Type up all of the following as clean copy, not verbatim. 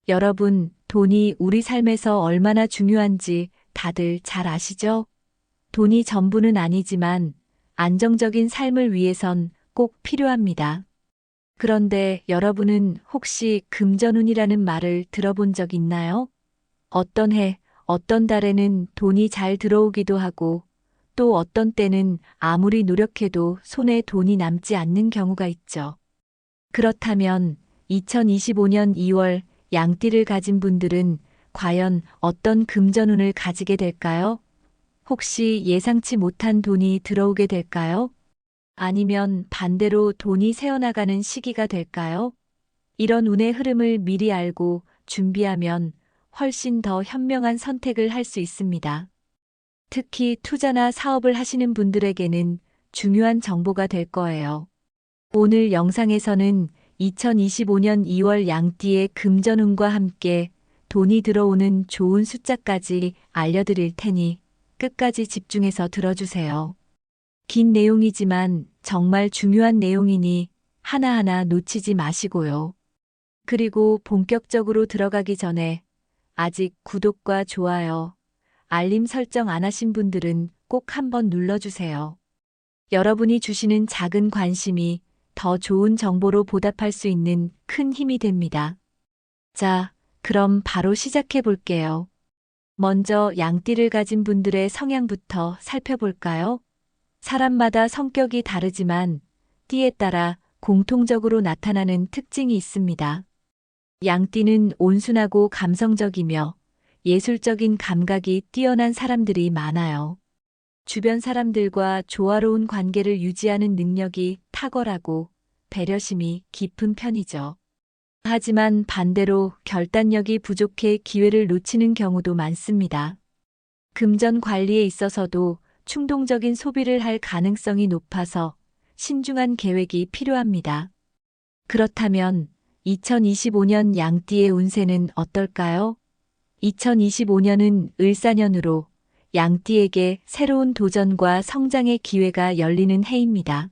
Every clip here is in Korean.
여러분, 돈이 우리 삶에서 얼마나 중요한지 다들 잘 아시죠? 돈이 전부는 아니지만 안정적인 삶을 위해선 꼭 필요합니다. 그런데 여러분은 혹시 금전운이라는 말을 들어본 적 있나요? 어떤 해, 어떤 달에는 돈이 잘 들어오기도 하고 또 어떤 때는 아무리 노력해도 손에 돈이 남지 않는 경우가 있죠. 그렇다면 2025년 2월 양띠를 가진 분들은 과연 어떤 금전운을 가지게 될까요? 혹시 예상치 못한 돈이 들어오게 될까요? 아니면 반대로 돈이 새어나가는 시기가 될까요? 이런 운의 흐름을 미리 알고 준비하면 훨씬 더 현명한 선택을 할 수 있습니다. 특히 투자나 사업을 하시는 분들에게는 중요한 정보가 될 거예요. 오늘 영상에서는 2025년 2월 양띠의 금전운과 함께 돈이 들어오는 좋은 숫자까지 알려드릴 테니 끝까지 집중해서 들어주세요. 긴 내용이지만 정말 중요한 내용이니 하나하나 놓치지 마시고요. 그리고 본격적으로 들어가기 전에 아직 구독과 좋아요, 알림 설정 안 하신 분들은 꼭 한번 눌러주세요. 여러분이 주시는 작은 관심이 더 좋은 정보로 보답할 수 있는 큰 힘이 됩니다. 자, 그럼 바로 시작해 볼게요. 먼저 양띠를 가진 분들의 성향부터 살펴볼까요? 사람마다 성격이 다르지만 띠에 따라 공통적으로 나타나는 특징이 있습니다. 양띠는 온순하고 감성적이며 예술적인 감각이 뛰어난 사람들이 많아요. 주변 사람들과 조화로운 관계를 유지하는 능력이 탁월하고 배려심이 깊은 편이죠. 하지만 반대로 결단력이 부족해 기회를 놓치는 경우도 많습니다. 금전 관리에 있어서도 충동적인 소비를 할 가능성이 높아서 신중한 계획이 필요합니다. 그렇다면 2025년 양띠의 운세는 어떨까요? 2025년은 을사년으로 양띠에게 새로운 도전과 성장의 기회가 열리는 해입니다.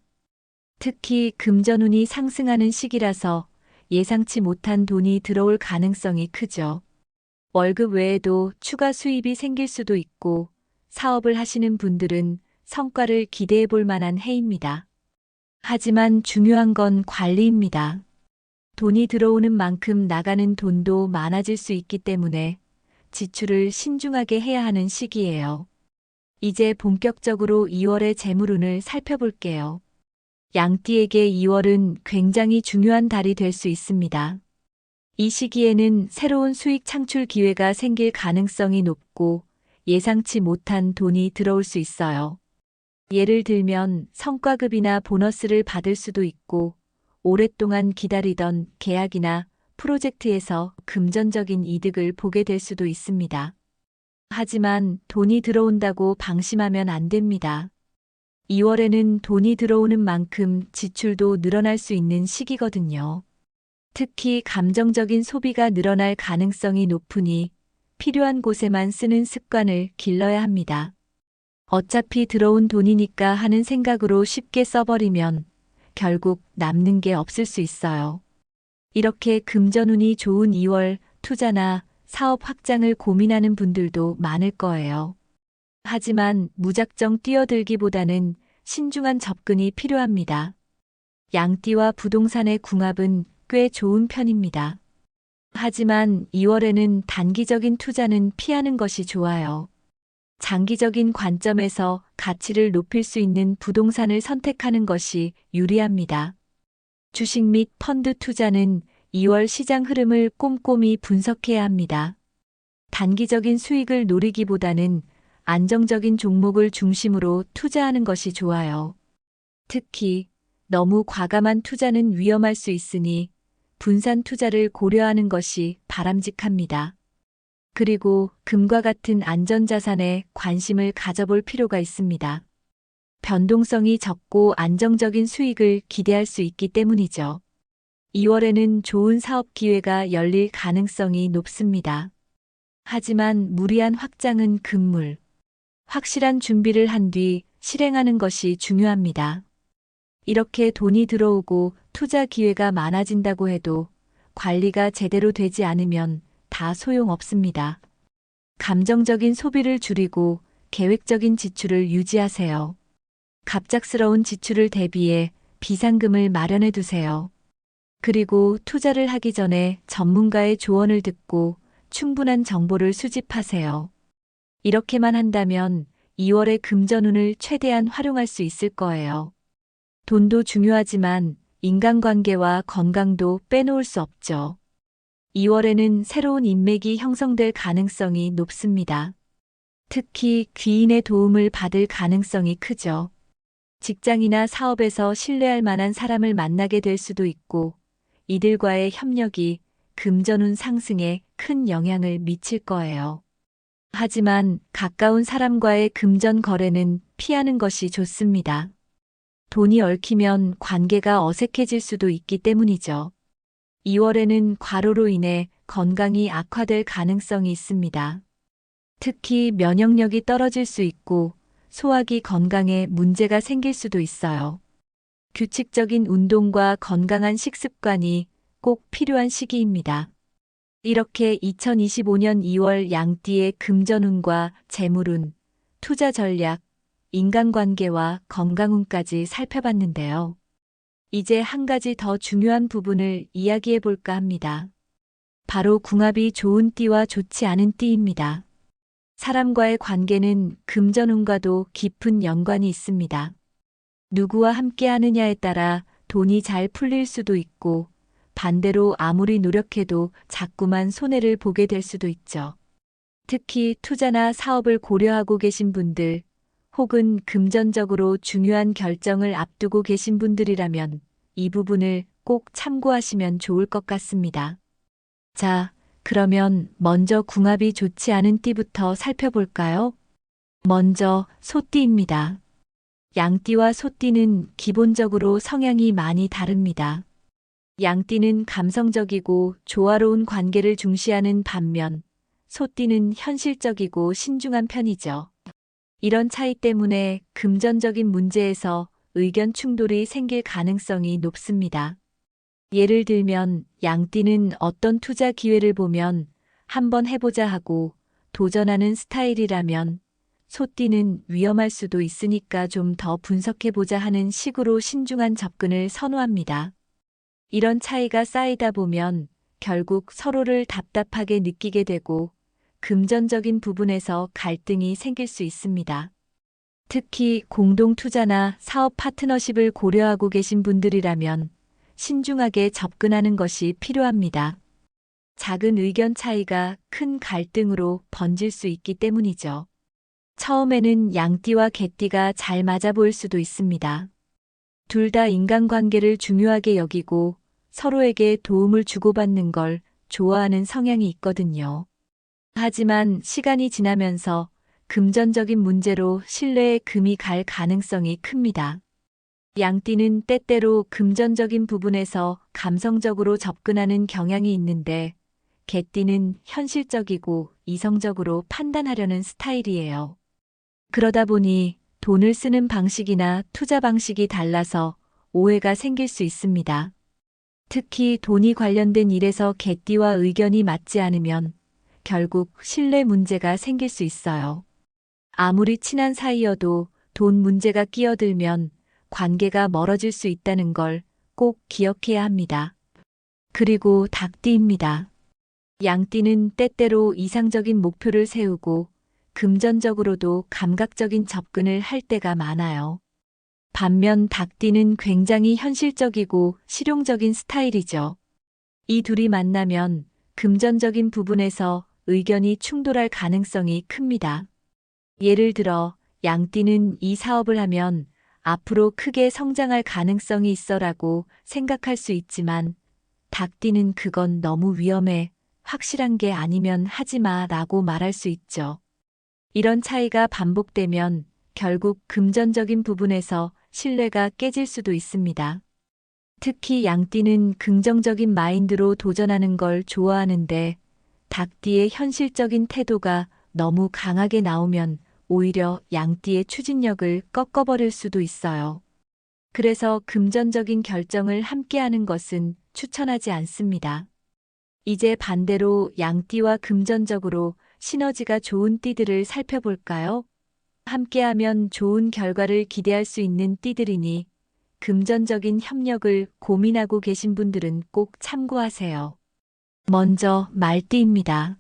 특히 금전운이 상승하는 시기라서 예상치 못한 돈이 들어올 가능성이 크죠. 월급 외에도 추가 수입이 생길 수도 있고 사업을 하시는 분들은 성과를 기대해 볼 만한 해입니다. 하지만 중요한 건 관리입니다. 돈이 들어오는 만큼 나가는 돈도 많아질 수 있기 때문에 지출을 신중하게 해야 하는 시기예요. 이제 본격적으로 2월의 재물운을 살펴볼게요. 양띠에게 2월은 굉장히 중요한 달이 될 수 있습니다. 이 시기에는 새로운 수익 창출 기회가 생길 가능성이 높고 예상치 못한 돈이 들어올 수 있어요. 예를 들면 성과급이나 보너스를 받을 수도 있고 오랫동안 기다리던 계약이나 프로젝트에서 금전적인 이득을 보게 될 수도 있습니다. 하지만 돈이 들어온다고 방심하면 안 됩니다. 2월에는 돈이 들어오는 만큼 지출도 늘어날 수 있는 시기거든요. 특히 감정적인 소비가 늘어날 가능성이 높으니 필요한 곳에만 쓰는 습관을 길러야 합니다. 어차피 들어온 돈이니까 하는 생각으로 쉽게 써버리면 결국 남는 게 없을 수 있어요. 이렇게 금전운이 좋은 2월 투자나 사업 확장을 고민하는 분들도 많을 거예요. 하지만 무작정 뛰어들기보다는 신중한 접근이 필요합니다. 양띠와 부동산의 궁합은 꽤 좋은 편입니다. 하지만 2월에는 단기적인 투자는 피하는 것이 좋아요. 장기적인 관점에서 가치를 높일 수 있는 부동산을 선택하는 것이 유리합니다. 주식 및 펀드 투자는 2월 시장 흐름을 꼼꼼히 분석해야 합니다. 단기적인 수익을 노리기보다는 안정적인 종목을 중심으로 투자하는 것이 좋아요. 특히 너무 과감한 투자는 위험할 수 있으니 분산 투자를 고려하는 것이 바람직합니다. 그리고 금과 같은 안전자산에 관심을 가져볼 필요가 있습니다. 변동성이 적고 안정적인 수익을 기대할 수 있기 때문이죠. 2월에는 좋은 사업 기회가 열릴 가능성이 높습니다. 하지만 무리한 확장은 금물. 확실한 준비를 한 뒤 실행하는 것이 중요합니다. 이렇게 돈이 들어오고 투자 기회가 많아진다고 해도 관리가 제대로 되지 않으면 다 소용없습니다. 감정적인 소비를 줄이고 계획적인 지출을 유지하세요. 갑작스러운 지출을 대비해 비상금을 마련해 두세요. 그리고 투자를 하기 전에 전문가의 조언을 듣고 충분한 정보를 수집하세요. 이렇게만 한다면 2월의 금전운을 최대한 활용할 수 있을 거예요. 돈도 중요하지만 인간관계와 건강도 빼놓을 수 없죠. 2월에는 새로운 인맥이 형성될 가능성이 높습니다. 특히 귀인의 도움을 받을 가능성이 크죠. 직장이나 사업에서 신뢰할 만한 사람을 만나게 될 수도 있고, 이들과의 협력이 금전운 상승에 큰 영향을 미칠 거예요. 하지만 가까운 사람과의 금전 거래는 피하는 것이 좋습니다. 돈이 얽히면 관계가 어색해질 수도 있기 때문이죠. 2월에는 과로로 인해 건강이 악화될 가능성이 있습니다. 특히 면역력이 떨어질 수 있고 소화기 건강에 문제가 생길 수도 있어요. 규칙적인 운동과 건강한 식습관이 꼭 필요한 시기입니다. 이렇게 2025년 2월 양띠의 금전운과 재물운, 투자 전략, 인간관계와 건강운까지 살펴봤는데요. 이제 한 가지 더 중요한 부분을 이야기해 볼까 합니다. 바로 궁합이 좋은 띠와 좋지 않은 띠입니다. 사람과의 관계는 금전운과도 깊은 연관이 있습니다. 누구와 함께 하느냐에 따라 돈이 잘 풀릴 수도 있고, 반대로 아무리 노력해도 자꾸만 손해를 보게 될 수도 있죠. 특히 투자나 사업을 고려하고 계신 분들, 혹은 금전적으로 중요한 결정을 앞두고 계신 분들이라면 이 부분을 꼭 참고하시면 좋을 것 같습니다. 자, 그러면 먼저 궁합이 좋지 않은 띠부터 살펴볼까요? 먼저 소띠입니다. 양띠와 소띠는 기본적으로 성향이 많이 다릅니다. 양띠는 감성적이고 조화로운 관계를 중시하는 반면 소띠는 현실적이고 신중한 편이죠. 이런 차이 때문에 금전적인 문제에서 의견 충돌이 생길 가능성이 높습니다. 예를 들면 양띠는 어떤 투자 기회를 보면 한번 해보자 하고 도전하는 스타일이라면 소띠는 위험할 수도 있으니까 좀 더 분석해보자 하는 식으로 신중한 접근을 선호합니다. 이런 차이가 쌓이다 보면 결국 서로를 답답하게 느끼게 되고 금전적인 부분에서 갈등이 생길 수 있습니다. 특히 공동 투자나 사업 파트너십을 고려하고 계신 분들이라면 신중하게 접근하는 것이 필요합니다. 작은 의견 차이가 큰 갈등으로 번질 수 있기 때문이죠. 처음에는 양띠와 개띠가 잘 맞아 보일 수도 있습니다. 둘 다 인간관계를 중요하게 여기고 서로에게 도움을 주고받는 걸 좋아하는 성향이 있거든요. 하지만 시간이 지나면서 금전적인 문제로 신뢰에 금이 갈 가능성이 큽니다. 양띠는 때때로 금전적인 부분에서 감성적으로 접근하는 경향이 있는데 개띠는 현실적이고 이성적으로 판단하려는 스타일이에요. 그러다 보니 돈을 쓰는 방식이나 투자 방식이 달라서 오해가 생길 수 있습니다. 특히 돈이 관련된 일에서 개띠와 의견이 맞지 않으면 결국 신뢰 문제가 생길 수 있어요. 아무리 친한 사이여도 돈 문제가 끼어들면 관계가 멀어질 수 있다는 걸 꼭 기억해야 합니다. 그리고 닭띠입니다. 양띠는 때때로 이상적인 목표를 세우고 금전적으로도 감각적인 접근을 할 때가 많아요. 반면 닭띠는 굉장히 현실적이고 실용적인 스타일이죠. 이 둘이 만나면 금전적인 부분에서 의견이 충돌할 가능성이 큽니다. 예를 들어 양띠는 이 사업을 하면 앞으로 크게 성장할 가능성이 있어라고 생각할 수 있지만 닭띠는 그건 너무 위험해. 확실한 게 아니면 하지 마 라고 말할 수 있죠. 이런 차이가 반복되면 결국 금전적인 부분에서 신뢰가 깨질 수도 있습니다. 특히 양띠는 긍정적인 마인드로 도전하는 걸 좋아하는데 닭띠의 현실적인 태도가 너무 강하게 나오면 오히려 양띠의 추진력을 꺾어버릴 수도 있어요. 그래서 금전적인 결정을 함께하는 것은 추천하지 않습니다. 이제 반대로 양띠와 금전적으로 시너지가 좋은 띠들을 살펴볼까요? 함께하면 좋은 결과를 기대할 수 있는 띠들이니 금전적인 협력을 고민하고 계신 분들은 꼭 참고하세요. 먼저 말띠입니다.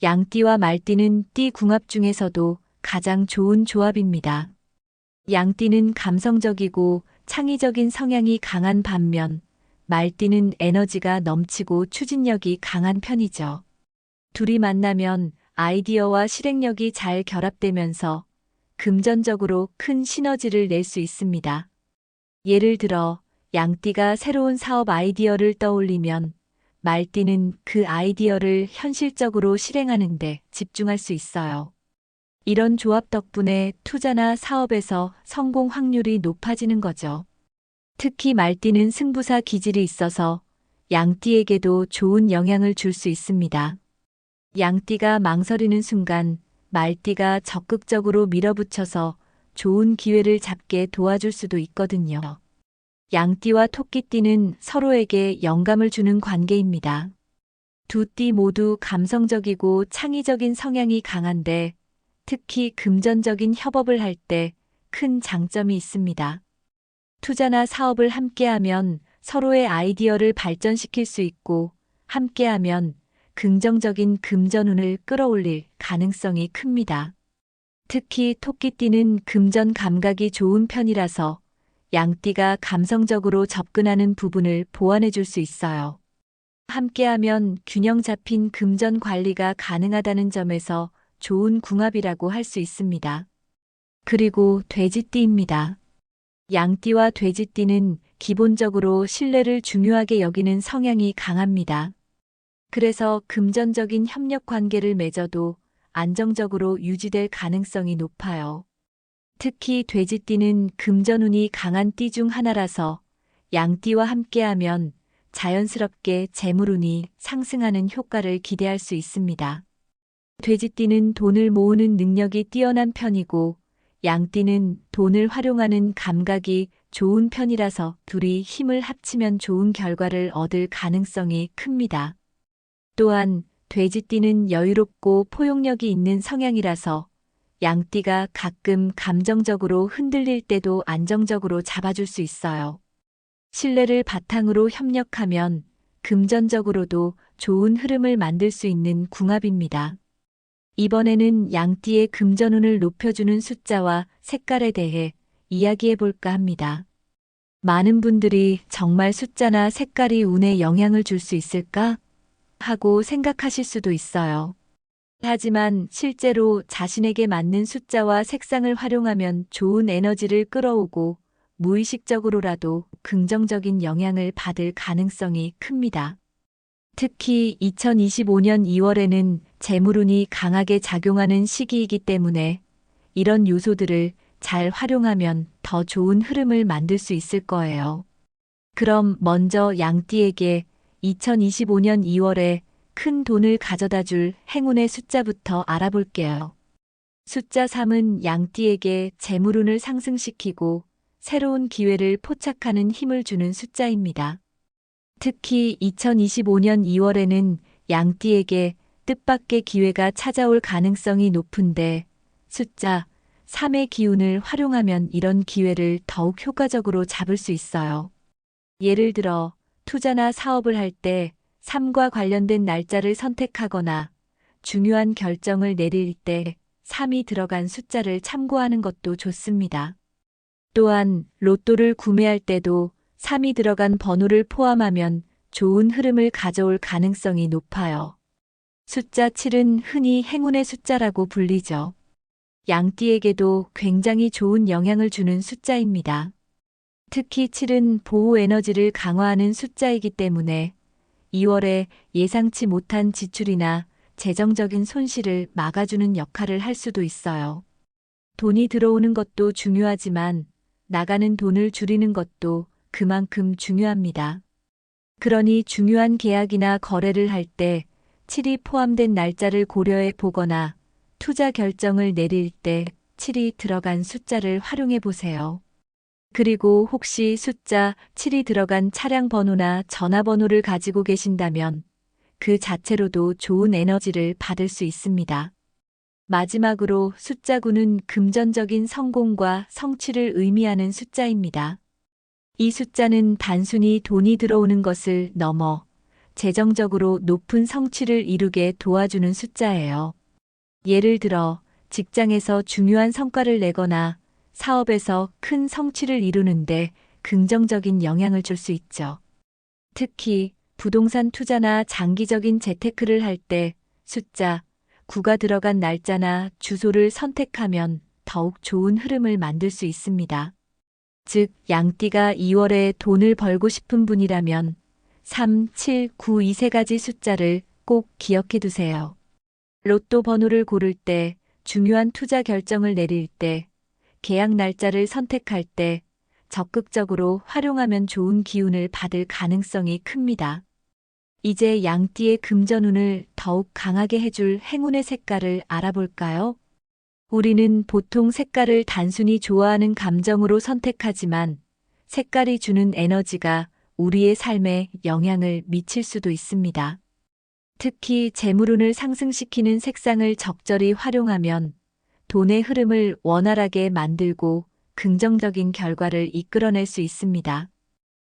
양띠와 말띠는 띠 궁합 중에서도 가장 좋은 조합입니다. 양띠는 감성적이고 창의적인 성향이 강한 반면 말띠는 에너지가 넘치고 추진력이 강한 편이죠. 둘이 만나면 아이디어와 실행력이 잘 결합되면서 금전적으로 큰 시너지를 낼 수 있습니다. 예를 들어 양띠가 새로운 사업 아이디어를 떠올리면 말띠는 그 아이디어를 현실적으로 실행하는 데 집중할 수 있어요. 이런 조합 덕분에 투자나 사업에서 성공 확률이 높아지는 거죠. 특히 말띠는 승부사 기질이 있어서 양띠에게도 좋은 영향을 줄 수 있습니다. 양띠가 망설이는 순간 말띠가 적극적으로 밀어붙여서 좋은 기회를 잡게 도와줄 수도 있거든요. 양띠와 토끼띠는 서로에게 영감을 주는 관계입니다. 두 띠 모두 감성적이고 창의적인 성향이 강한데 특히 금전적인 협업을 할 때 큰 장점이 있습니다. 투자나 사업을 함께하면 서로의 아이디어를 발전시킬 수 있고 함께하면 긍정적인 금전운을 끌어올릴 가능성이 큽니다. 특히 토끼띠는 금전 감각이 좋은 편이라서 양띠가 감성적으로 접근하는 부분을 보완해 줄 수 있어요. 함께하면 균형 잡힌 금전 관리가 가능하다는 점에서 좋은 궁합이라고 할 수 있습니다. 그리고 돼지띠입니다. 양띠와 돼지띠는 기본적으로 신뢰를 중요하게 여기는 성향이 강합니다. 그래서 금전적인 협력 관계를 맺어도 안정적으로 유지될 가능성이 높아요. 특히 돼지띠는 금전운이 강한 띠 중 하나라서 양띠와 함께하면 자연스럽게 재물운이 상승하는 효과를 기대할 수 있습니다. 돼지띠는 돈을 모으는 능력이 뛰어난 편이고 양띠는 돈을 활용하는 감각이 좋은 편이라서 둘이 힘을 합치면 좋은 결과를 얻을 가능성이 큽니다. 또한 돼지띠는 여유롭고 포용력이 있는 성향이라서 양띠가 가끔 감정적으로 흔들릴 때도 안정적으로 잡아줄 수 있어요. 신뢰를 바탕으로 협력하면 금전적으로도 좋은 흐름을 만들 수 있는 궁합입니다. 이번에는 양띠의 금전운을 높여주는 숫자와 색깔에 대해 이야기해 볼까 합니다. 많은 분들이 정말 숫자나 색깔이 운에 영향을 줄 수 있을까? 하고 생각하실 수도 있어요. 하지만 실제로 자신에게 맞는 숫자와 색상을 활용하면 좋은 에너지를 끌어오고 무의식적으로라도 긍정적인 영향을 받을 가능성이 큽니다. 특히 2025년 2월에는 재물운이 강하게 작용하는 시기이기 때문에 이런 요소들을 잘 활용하면 더 좋은 흐름을 만들 수 있을 거예요. 그럼 먼저 양띠에게 2025년 2월에 큰 돈을 가져다 줄 행운의 숫자부터 알아볼게요. 숫자 3은 양띠에게 재물운을 상승시키고 새로운 기회를 포착하는 힘을 주는 숫자입니다. 특히 2025년 2월에는 양띠에게 뜻밖의 기회가 찾아올 가능성이 높은데 숫자 3의 기운을 활용하면 이런 기회를 더욱 효과적으로 잡을 수 있어요. 예를 들어 투자나 사업을 할 때 3과 관련된 날짜를 선택하거나 중요한 결정을 내릴 때 3이 들어간 숫자를 참고하는 것도 좋습니다. 또한 로또를 구매할 때도 3이 들어간 번호를 포함하면 좋은 흐름을 가져올 가능성이 높아요. 숫자 7은 흔히 행운의 숫자라고 불리죠. 양띠에게도 굉장히 좋은 영향을 주는 숫자입니다. 특히 7은 보호 에너지를 강화하는 숫자이기 때문에 2월에 예상치 못한 지출이나 재정적인 손실을 막아주는 역할을 할 수도 있어요. 돈이 들어오는 것도 중요하지만 나가는 돈을 줄이는 것도 그만큼 중요합니다. 그러니 중요한 계약이나 거래를 할 때 7이 포함된 날짜를 고려해 보거나 투자 결정을 내릴 때 7이 들어간 숫자를 활용해 보세요. 그리고 혹시 숫자 7이 들어간 차량 번호나 전화번호를 가지고 계신다면 그 자체로도 좋은 에너지를 받을 수 있습니다. 마지막으로 숫자 9는 금전적인 성공과 성취를 의미하는 숫자입니다. 이 숫자는 단순히 돈이 들어오는 것을 넘어 재정적으로 높은 성취를 이루게 도와주는 숫자예요. 예를 들어 직장에서 중요한 성과를 내거나 사업에서 큰 성취를 이루는데 긍정적인 영향을 줄 수 있죠. 특히 부동산 투자나 장기적인 재테크를 할 때 숫자 9가 들어간 날짜나 주소를 선택하면 더욱 좋은 흐름을 만들 수 있습니다. 즉, 양띠가 2월에 돈을 벌고 싶은 분이라면 3, 7, 9 이 세 가지 숫자를 꼭 기억해 두세요. 로또 번호를 고를 때, 중요한 투자 결정을 내릴 때, 계약 날짜를 선택할 때 적극적으로 활용하면 좋은 기운을 받을 가능성이 큽니다. 이제 양띠의 금전운을 더욱 강하게 해줄 행운의 색깔을 알아볼까요? 우리는 보통 색깔을 단순히 좋아하는 감정으로 선택하지만 색깔이 주는 에너지가 우리의 삶에 영향을 미칠 수도 있습니다. 특히 재물운을 상승시키는 색상을 적절히 활용하면 돈의 흐름을 원활하게 만들고 긍정적인 결과를 이끌어낼 수 있습니다.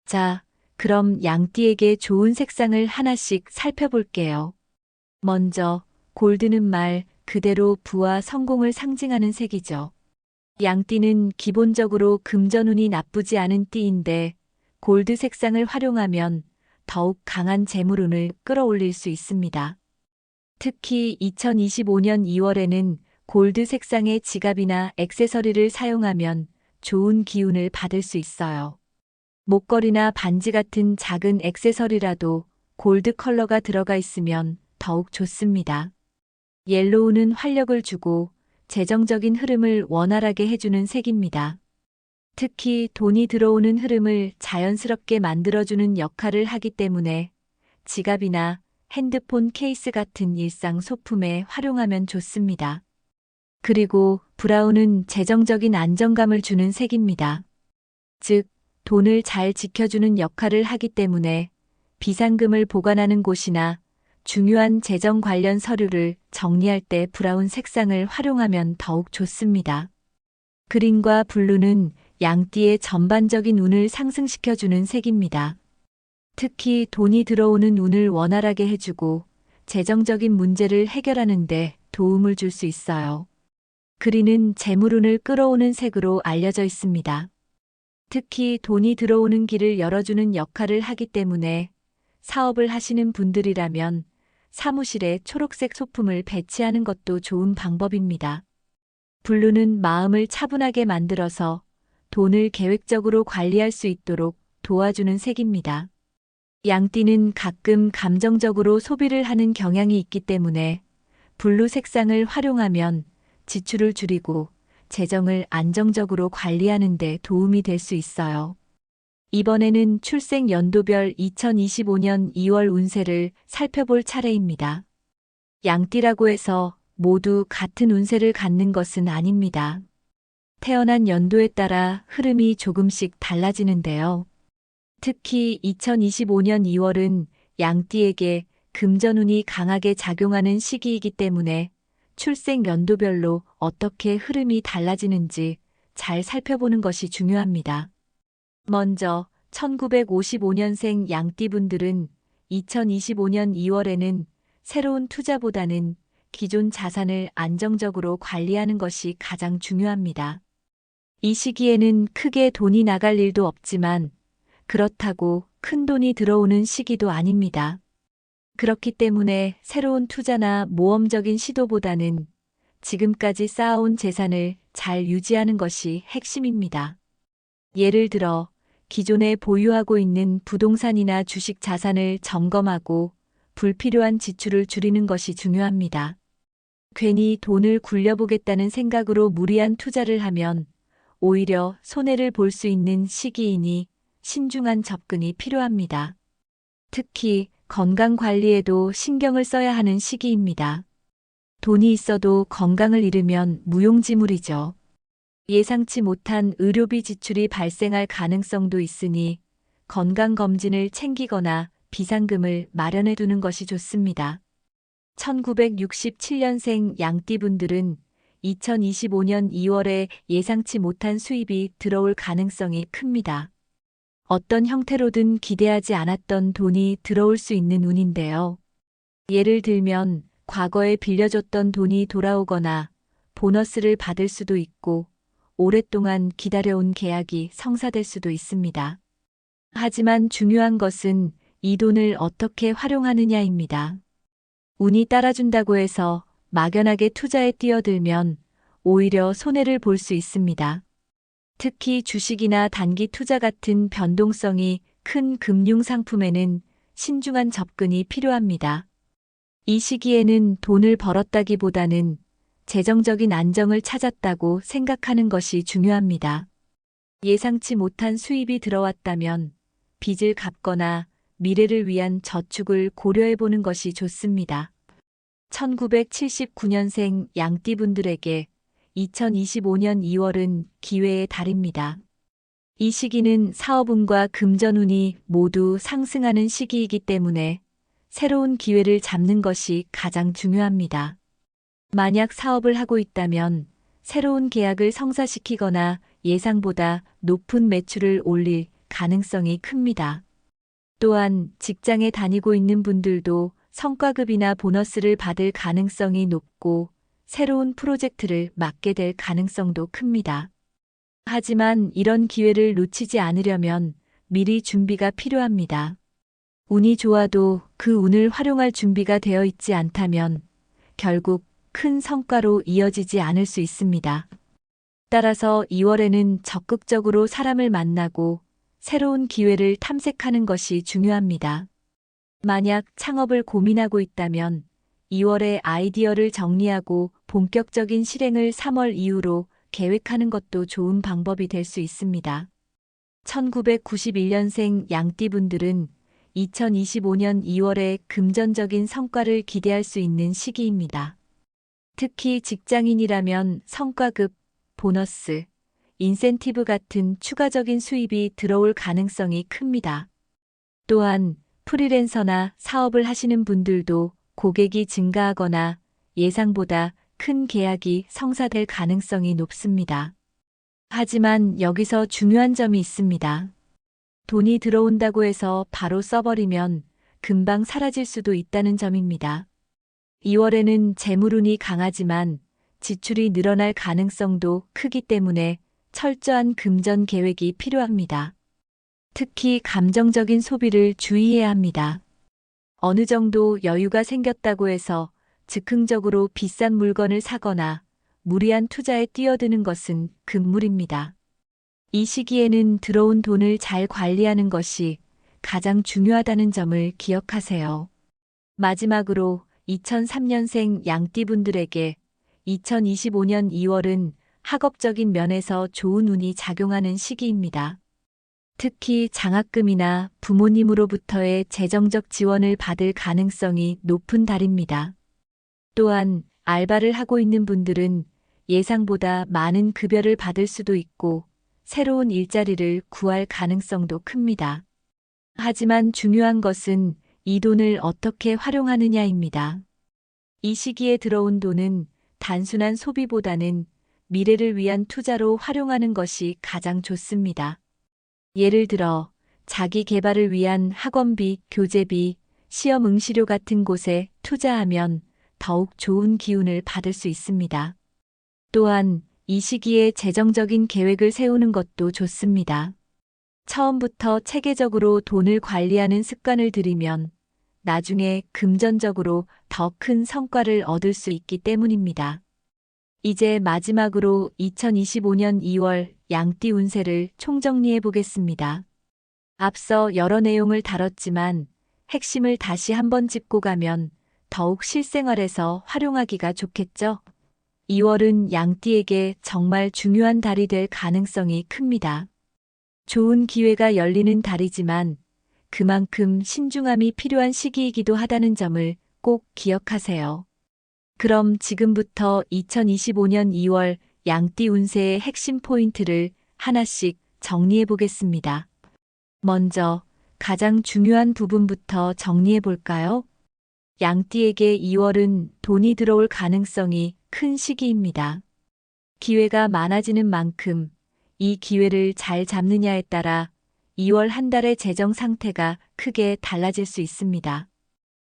자, 그럼 양띠에게 좋은 색상을 하나씩 살펴볼게요. 먼저, 골드는 말 그대로 부와 성공을 상징하는 색이죠. 양띠는 기본적으로 금전운이 나쁘지 않은 띠인데, 골드 색상을 활용하면 더욱 강한 재물운을 끌어올릴 수 있습니다. 특히 2025년 2월에는 골드 색상의 지갑이나 액세서리를 사용하면 좋은 기운을 받을 수 있어요. 목걸이나 반지 같은 작은 액세서리라도 골드 컬러가 들어가 있으면 더욱 좋습니다. 옐로우는 활력을 주고 재정적인 흐름을 원활하게 해주는 색입니다. 특히 돈이 들어오는 흐름을 자연스럽게 만들어주는 역할을 하기 때문에 지갑이나 핸드폰 케이스 같은 일상 소품에 활용하면 좋습니다. 그리고 브라운은 재정적인 안정감을 주는 색입니다. 즉, 돈을 잘 지켜주는 역할을 하기 때문에 비상금을 보관하는 곳이나 중요한 재정 관련 서류를 정리할 때 브라운 색상을 활용하면 더욱 좋습니다. 그린과 블루는 양띠의 전반적인 운을 상승시켜주는 색입니다. 특히 돈이 들어오는 운을 원활하게 해주고 재정적인 문제를 해결하는 데 도움을 줄 수 있어요. 그린은 재물운을 끌어오는 색으로 알려져 있습니다. 특히 돈이 들어오는 길을 열어주는 역할을 하기 때문에 사업을 하시는 분들이라면 사무실에 초록색 소품을 배치하는 것도 좋은 방법입니다. 블루는 마음을 차분하게 만들어서 돈을 계획적으로 관리할 수 있도록 도와주는 색입니다. 양띠는 가끔 감정적으로 소비를 하는 경향이 있기 때문에 블루 색상을 활용하면 지출을 줄이고 재정을 안정적으로 관리하는 데 도움이 될 수 있어요. 이번에는 출생 연도별 2025년 2월 운세를 살펴볼 차례입니다. 양띠라고 해서 모두 같은 운세를 갖는 것은 아닙니다. 태어난 연도에 따라 흐름이 조금씩 달라지는데요. 특히 2025년 2월은 양띠에게 금전운이 강하게 작용하는 시기이기 때문에 출생 연도별로 어떻게 흐름이 달라지는지 잘 살펴보는 것이 중요합니다. 먼저 1955년생 양띠분들은 2025년 2월에는 새로운 투자보다는 기존 자산을 안정적으로 관리하는 것이 가장 중요합니다. 이 시기에는 크게 돈이 나갈 일도 없지만 그렇다고 큰 돈이 들어오는 시기도 아닙니다. 그렇기 때문에 새로운 투자나 모험적인 시도보다는 지금까지 쌓아온 재산을 잘 유지하는 것이 핵심입니다. 예를 들어 기존에 보유하고 있는 부동산이나 주식 자산을 점검하고 불필요한 지출을 줄이는 것이 중요합니다. 괜히 돈을 굴려보겠다는 생각으로 무리한 투자를 하면 오히려 손해를 볼 수 있는 시기이니 신중한 접근이 필요합니다. 특히 건강 관리에도 신경을 써야 하는 시기입니다. 돈이 있어도 건강을 잃으면 무용지물이죠. 예상치 못한 의료비 지출이 발생할 가능성도 있으니 건강검진을 챙기거나 비상금을 마련해 두는 것이 좋습니다. 1967년생 양띠분들은 2025년 2월에 예상치 못한 수입이 들어올 가능성이 큽니다. 어떤 형태로든 기대하지 않았던 돈이 들어올 수 있는 운인데요. 예를 들면 과거에 빌려줬던 돈이 돌아오거나 보너스를 받을 수도 있고 오랫동안 기다려온 계약이 성사될 수도 있습니다. 하지만 중요한 것은 이 돈을 어떻게 활용하느냐입니다. 운이 따라준다고 해서 막연하게 투자에 뛰어들면 오히려 손해를 볼 수 있습니다. 특히 주식이나 단기 투자 같은 변동성이 큰 금융 상품에는 신중한 접근이 필요합니다. 이 시기에는 돈을 벌었다기보다는 재정적인 안정을 찾았다고 생각하는 것이 중요합니다. 예상치 못한 수입이 들어왔다면 빚을 갚거나 미래를 위한 저축을 고려해 보는 것이 좋습니다. 1979년생 양띠분들에게 2025년 2월은 기회의 달입니다. 이 시기는 사업운과 금전운이 모두 상승하는 시기이기 때문에 새로운 기회를 잡는 것이 가장 중요합니다. 만약 사업을 하고 있다면 새로운 계약을 성사시키거나 예상보다 높은 매출을 올릴 가능성이 큽니다. 또한 직장에 다니고 있는 분들도 성과급이나 보너스를 받을 가능성이 높고 새로운 프로젝트를 맡게 될 가능성도 큽니다. 하지만 이런 기회를 놓치지 않으려면 미리 준비가 필요합니다. 운이 좋아도 그 운을 활용할 준비가 되어 있지 않다면 결국 큰 성과로 이어지지 않을 수 있습니다. 따라서 2월에는 적극적으로 사람을 만나고 새로운 기회를 탐색하는 것이 중요합니다. 만약 창업을 고민하고 있다면 2월에 아이디어를 정리하고 본격적인 실행을 3월 이후로 계획하는 것도 좋은 방법이 될 수 있습니다. 1991년생 양띠분들은 2025년 2월에 금전적인 성과를 기대할 수 있는 시기입니다. 특히 직장인이라면 성과급, 보너스, 인센티브 같은 추가적인 수입이 들어올 가능성이 큽니다. 또한 프리랜서나 사업을 하시는 분들도 고객이 증가하거나 예상보다 큰 계약이 성사될 가능성이 높습니다. 하지만 여기서 중요한 점이 있습니다. 돈이 들어온다고 해서 바로 써버리면 금방 사라질 수도 있다는 점입니다. 2월에는 재물운이 강하지만 지출이 늘어날 가능성도 크기 때문에 철저한 금전 계획이 필요합니다. 특히 감정적인 소비를 주의해야 합니다. 어느 정도 여유가 생겼다고 해서 즉흥적으로 비싼 물건을 사거나 무리한 투자에 뛰어드는 것은 금물입니다. 이 시기에는 들어온 돈을 잘 관리하는 것이 가장 중요하다는 점을 기억하세요. 마지막으로 2003년생 양띠분들에게 2025년 2월은 학업적인 면에서 좋은 운이 작용하는 시기입니다. 특히 장학금이나 부모님으로부터의 재정적 지원을 받을 가능성이 높은 달입니다. 또한 알바를 하고 있는 분들은 예상보다 많은 급여를 받을 수도 있고 새로운 일자리를 구할 가능성도 큽니다. 하지만 중요한 것은 이 돈을 어떻게 활용하느냐입니다. 이 시기에 들어온 돈은 단순한 소비보다는 미래를 위한 투자로 활용하는 것이 가장 좋습니다. 예를 들어 자기 개발을 위한 학원비, 교재비, 시험 응시료 같은 곳에 투자하면 더욱 좋은 기운을 받을 수 있습니다. 또한 이 시기에 재정적인 계획을 세우는 것도 좋습니다. 처음부터 체계적으로 돈을 관리하는 습관을 들이면 나중에 금전적으로 더 큰 성과를 얻을 수 있기 때문입니다. 이제 마지막으로 2025년 2월 양띠 운세를 총정리해 보겠습니다. 앞서 여러 내용을 다뤘지만 핵심을 다시 한번 짚고 가면 더욱 실생활에서 활용하기가 좋겠죠? 2월은 양띠에게 정말 중요한 달이 될 가능성이 큽니다. 좋은 기회가 열리는 달이지만 그만큼 신중함이 필요한 시기이기도 하다는 점을 꼭 기억하세요. 그럼 지금부터 2025년 2월 양띠 운세의 핵심 포인트를 하나씩 정리해 보겠습니다. 먼저 가장 중요한 부분부터 정리해 볼까요? 양띠에게 2월은 돈이 들어올 가능성이 큰 시기입니다. 기회가 많아지는 만큼 이 기회를 잘 잡느냐에 따라 2월 한 달의 재정 상태가 크게 달라질 수 있습니다.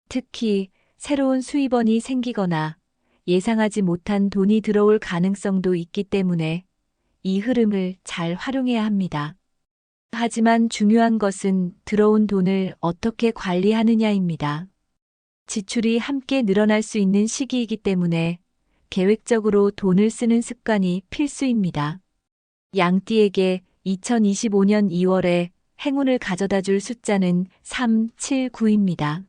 특히 새로운 수입원이 생기거나 예상하지 못한 돈이 들어올 가능성도 있기 때문에 이 흐름을 잘 활용해야 합니다. 하지만 중요한 것은 들어온 돈을 어떻게 관리하느냐입니다. 지출이 함께 늘어날 수 있는 시기이기 때문에 계획적으로 돈을 쓰는 습관이 필수입니다. 양띠에게 2025년 2월에 행운을 가져다 줄 숫자는 3, 7, 9입니다.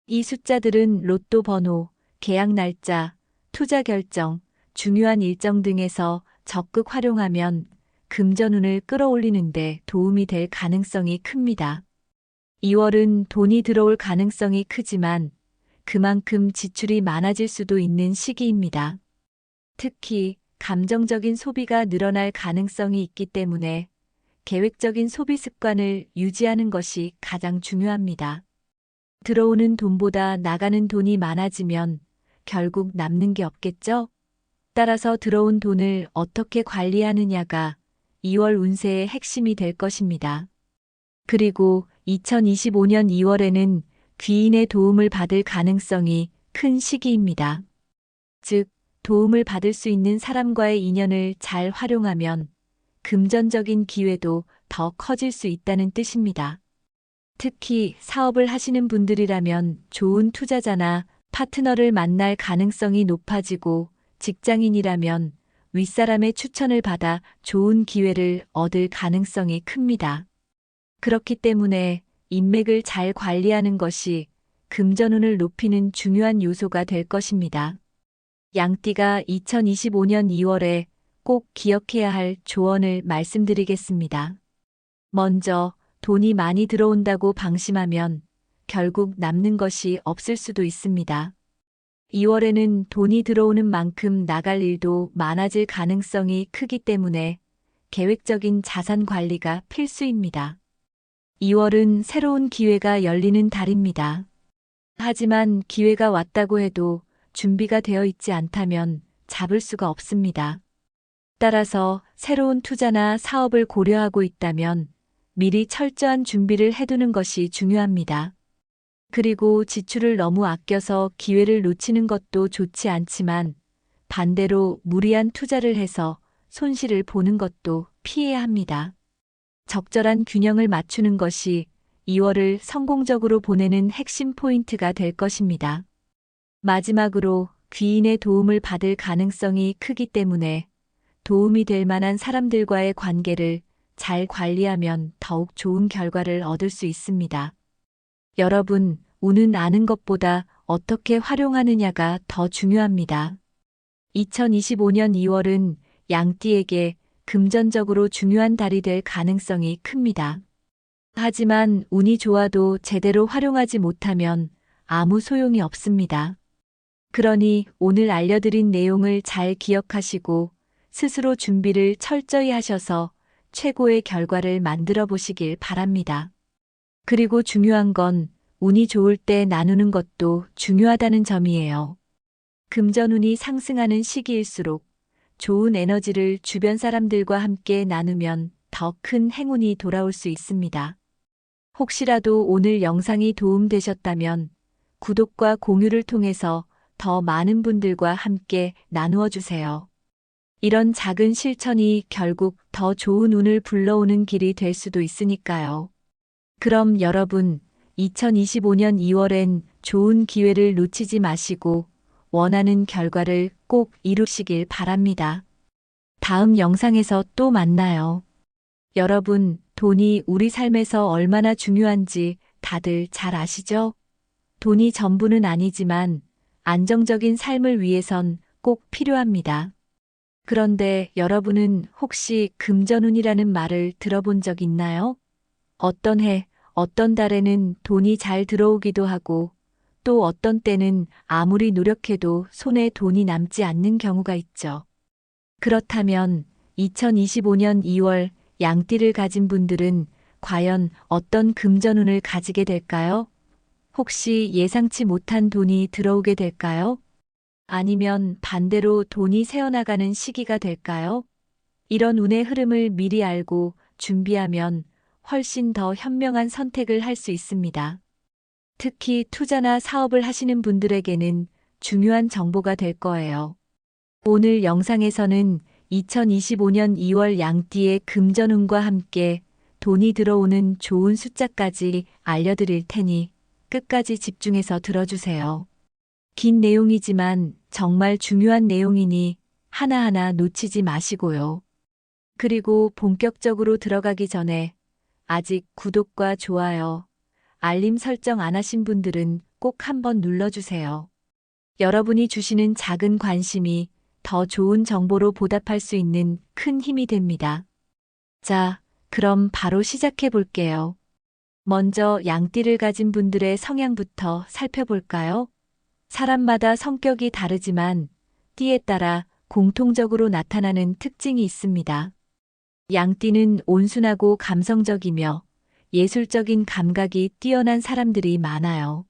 이 숫자들은 로또 번호, 계약 날짜, 투자 결정, 중요한 일정 등에서 적극 활용하면 금전운을 끌어올리는데 도움이 될 가능성이 큽니다. 2월은 돈이 들어올 가능성이 크지만 그만큼 지출이 많아질 수도 있는 시기입니다. 특히 감정적인 소비가 늘어날 가능성이 있기 때문에 계획적인 소비 습관을 유지하는 것이 가장 중요합니다. 들어오는 돈보다 나가는 돈이 많아지면 결국 남는 게 없겠죠? 따라서 들어온 돈을 어떻게 관리하느냐가 2월 운세의 핵심이 될 것입니다. 그리고 2025년 2월에는 귀인의 도움을 받을 가능성이 큰 시기입니다. 즉, 도움을 받을 수 있는 사람과의 인연을 잘 활용하면 금전적인 기회도 더 커질 수 있다는 뜻입니다. 특히 사업을 하시는 분들이라면 좋은 투자자나 파트너를 만날 가능성이 높아지고 직장인이라면 윗사람의 추천을 받아 좋은 기회를 얻을 가능성이 큽니다. 그렇기 때문에 인맥을 잘 관리하는 것이 금전운을 높이는 중요한 요소가 될 것입니다. 양띠가 2025년 2월에 꼭 기억해야 할 조언을 말씀드리겠습니다. 먼저 돈이 많이 들어온다고 방심하면 결국 남는 것이 없을 수도 있습니다. 2월에는 돈이 들어오는 만큼 나갈 일도 많아질 가능성이 크기 때문에 계획적인 자산 관리가 필수입니다. 2월은 새로운 기회가 열리는 달입니다. 하지만 기회가 왔다고 해도 준비가 되어 있지 않다면 잡을 수가 없습니다. 따라서 새로운 투자나 사업을 고려하고 있다면 미리 철저한 준비를 해두는 것이 중요합니다. 그리고 지출을 너무 아껴서 기회를 놓치는 것도 좋지 않지만 반대로 무리한 투자를 해서 손실을 보는 것도 피해야 합니다. 적절한 균형을 맞추는 것이 2월을 성공적으로 보내는 핵심 포인트가 될 것입니다. 마지막으로 귀인의 도움을 받을 가능성이 크기 때문에 도움이 될 만한 사람들과의 관계를 잘 관리하면 더욱 좋은 결과를 얻을 수 있습니다. 여러분, 운은 아는 것보다 어떻게 활용하느냐가 더 중요합니다. 2025년 2월은 양띠에게 금전적으로 중요한 달이 될 가능성이 큽니다. 하지만 운이 좋아도 제대로 활용하지 못하면 아무 소용이 없습니다. 그러니 오늘 알려드린 내용을 잘 기억하시고 스스로 준비를 철저히 하셔서 최고의 결과를 만들어 보시길 바랍니다. 그리고 중요한 건 운이 좋을 때 나누는 것도 중요하다는 점이에요. 금전운이 상승하는 시기일수록 좋은 에너지를 주변 사람들과 함께 나누면 더 큰 행운이 돌아올 수 있습니다. 혹시라도 오늘 영상이 도움되셨다면 구독과 공유를 통해서 더 많은 분들과 함께 나누어 주세요. 이런 작은 실천이 결국 더 좋은 운을 불러오는 길이 될 수도 있으니까요. 그럼 여러분, 2025년 2월엔 좋은 기회를 놓치지 마시고 원하는 결과를 꼭 이루시길 바랍니다. 다음 영상에서 또 만나요. 여러분, 돈이 우리 삶에서 얼마나 중요한지 다들 잘 아시죠? 돈이 전부는 아니지만 안정적인 삶을 위해선 꼭 필요합니다. 그런데 여러분은 혹시 금전운이라는 말을 들어본 적 있나요? 어떤 해, 어떤 달에는 돈이 잘 들어오기도 하고 또 어떤 때는 아무리 노력해도 손에 돈이 남지 않는 경우가 있죠. 그렇다면 2025년 2월 양띠를 가진 분들은 과연 어떤 금전운을 가지게 될까요? 혹시 예상치 못한 돈이 들어오게 될까요? 아니면 반대로 돈이 새어나가는 시기가 될까요? 이런 운의 흐름을 미리 알고 준비하면 훨씬 더 현명한 선택을 할 수 있습니다. 특히 투자나 사업을 하시는 분들에게는 중요한 정보가 될 거예요. 오늘 영상에서는 2025년 2월 양띠의 금전운과 함께 돈이 들어오는 좋은 숫자까지 알려드릴 테니 끝까지 집중해서 들어주세요. 긴 내용이지만 정말 중요한 내용이니 하나하나 놓치지 마시고요. 그리고 본격적으로 들어가기 전에 아직 구독과 좋아요, 알림 설정 안 하신 분들은 꼭 한번 눌러주세요. 여러분이 주시는 작은 관심이 더 좋은 정보로 보답할 수 있는 큰 힘이 됩니다. 자, 그럼 바로 시작해 볼게요. 먼저 양띠를 가진 분들의 성향부터 살펴볼까요? 사람마다 성격이 다르지만 띠에 따라 공통적으로 나타나는 특징이 있습니다. 양띠는 온순하고 감성적이며 예술적인 감각이 뛰어난 사람들이 많아요.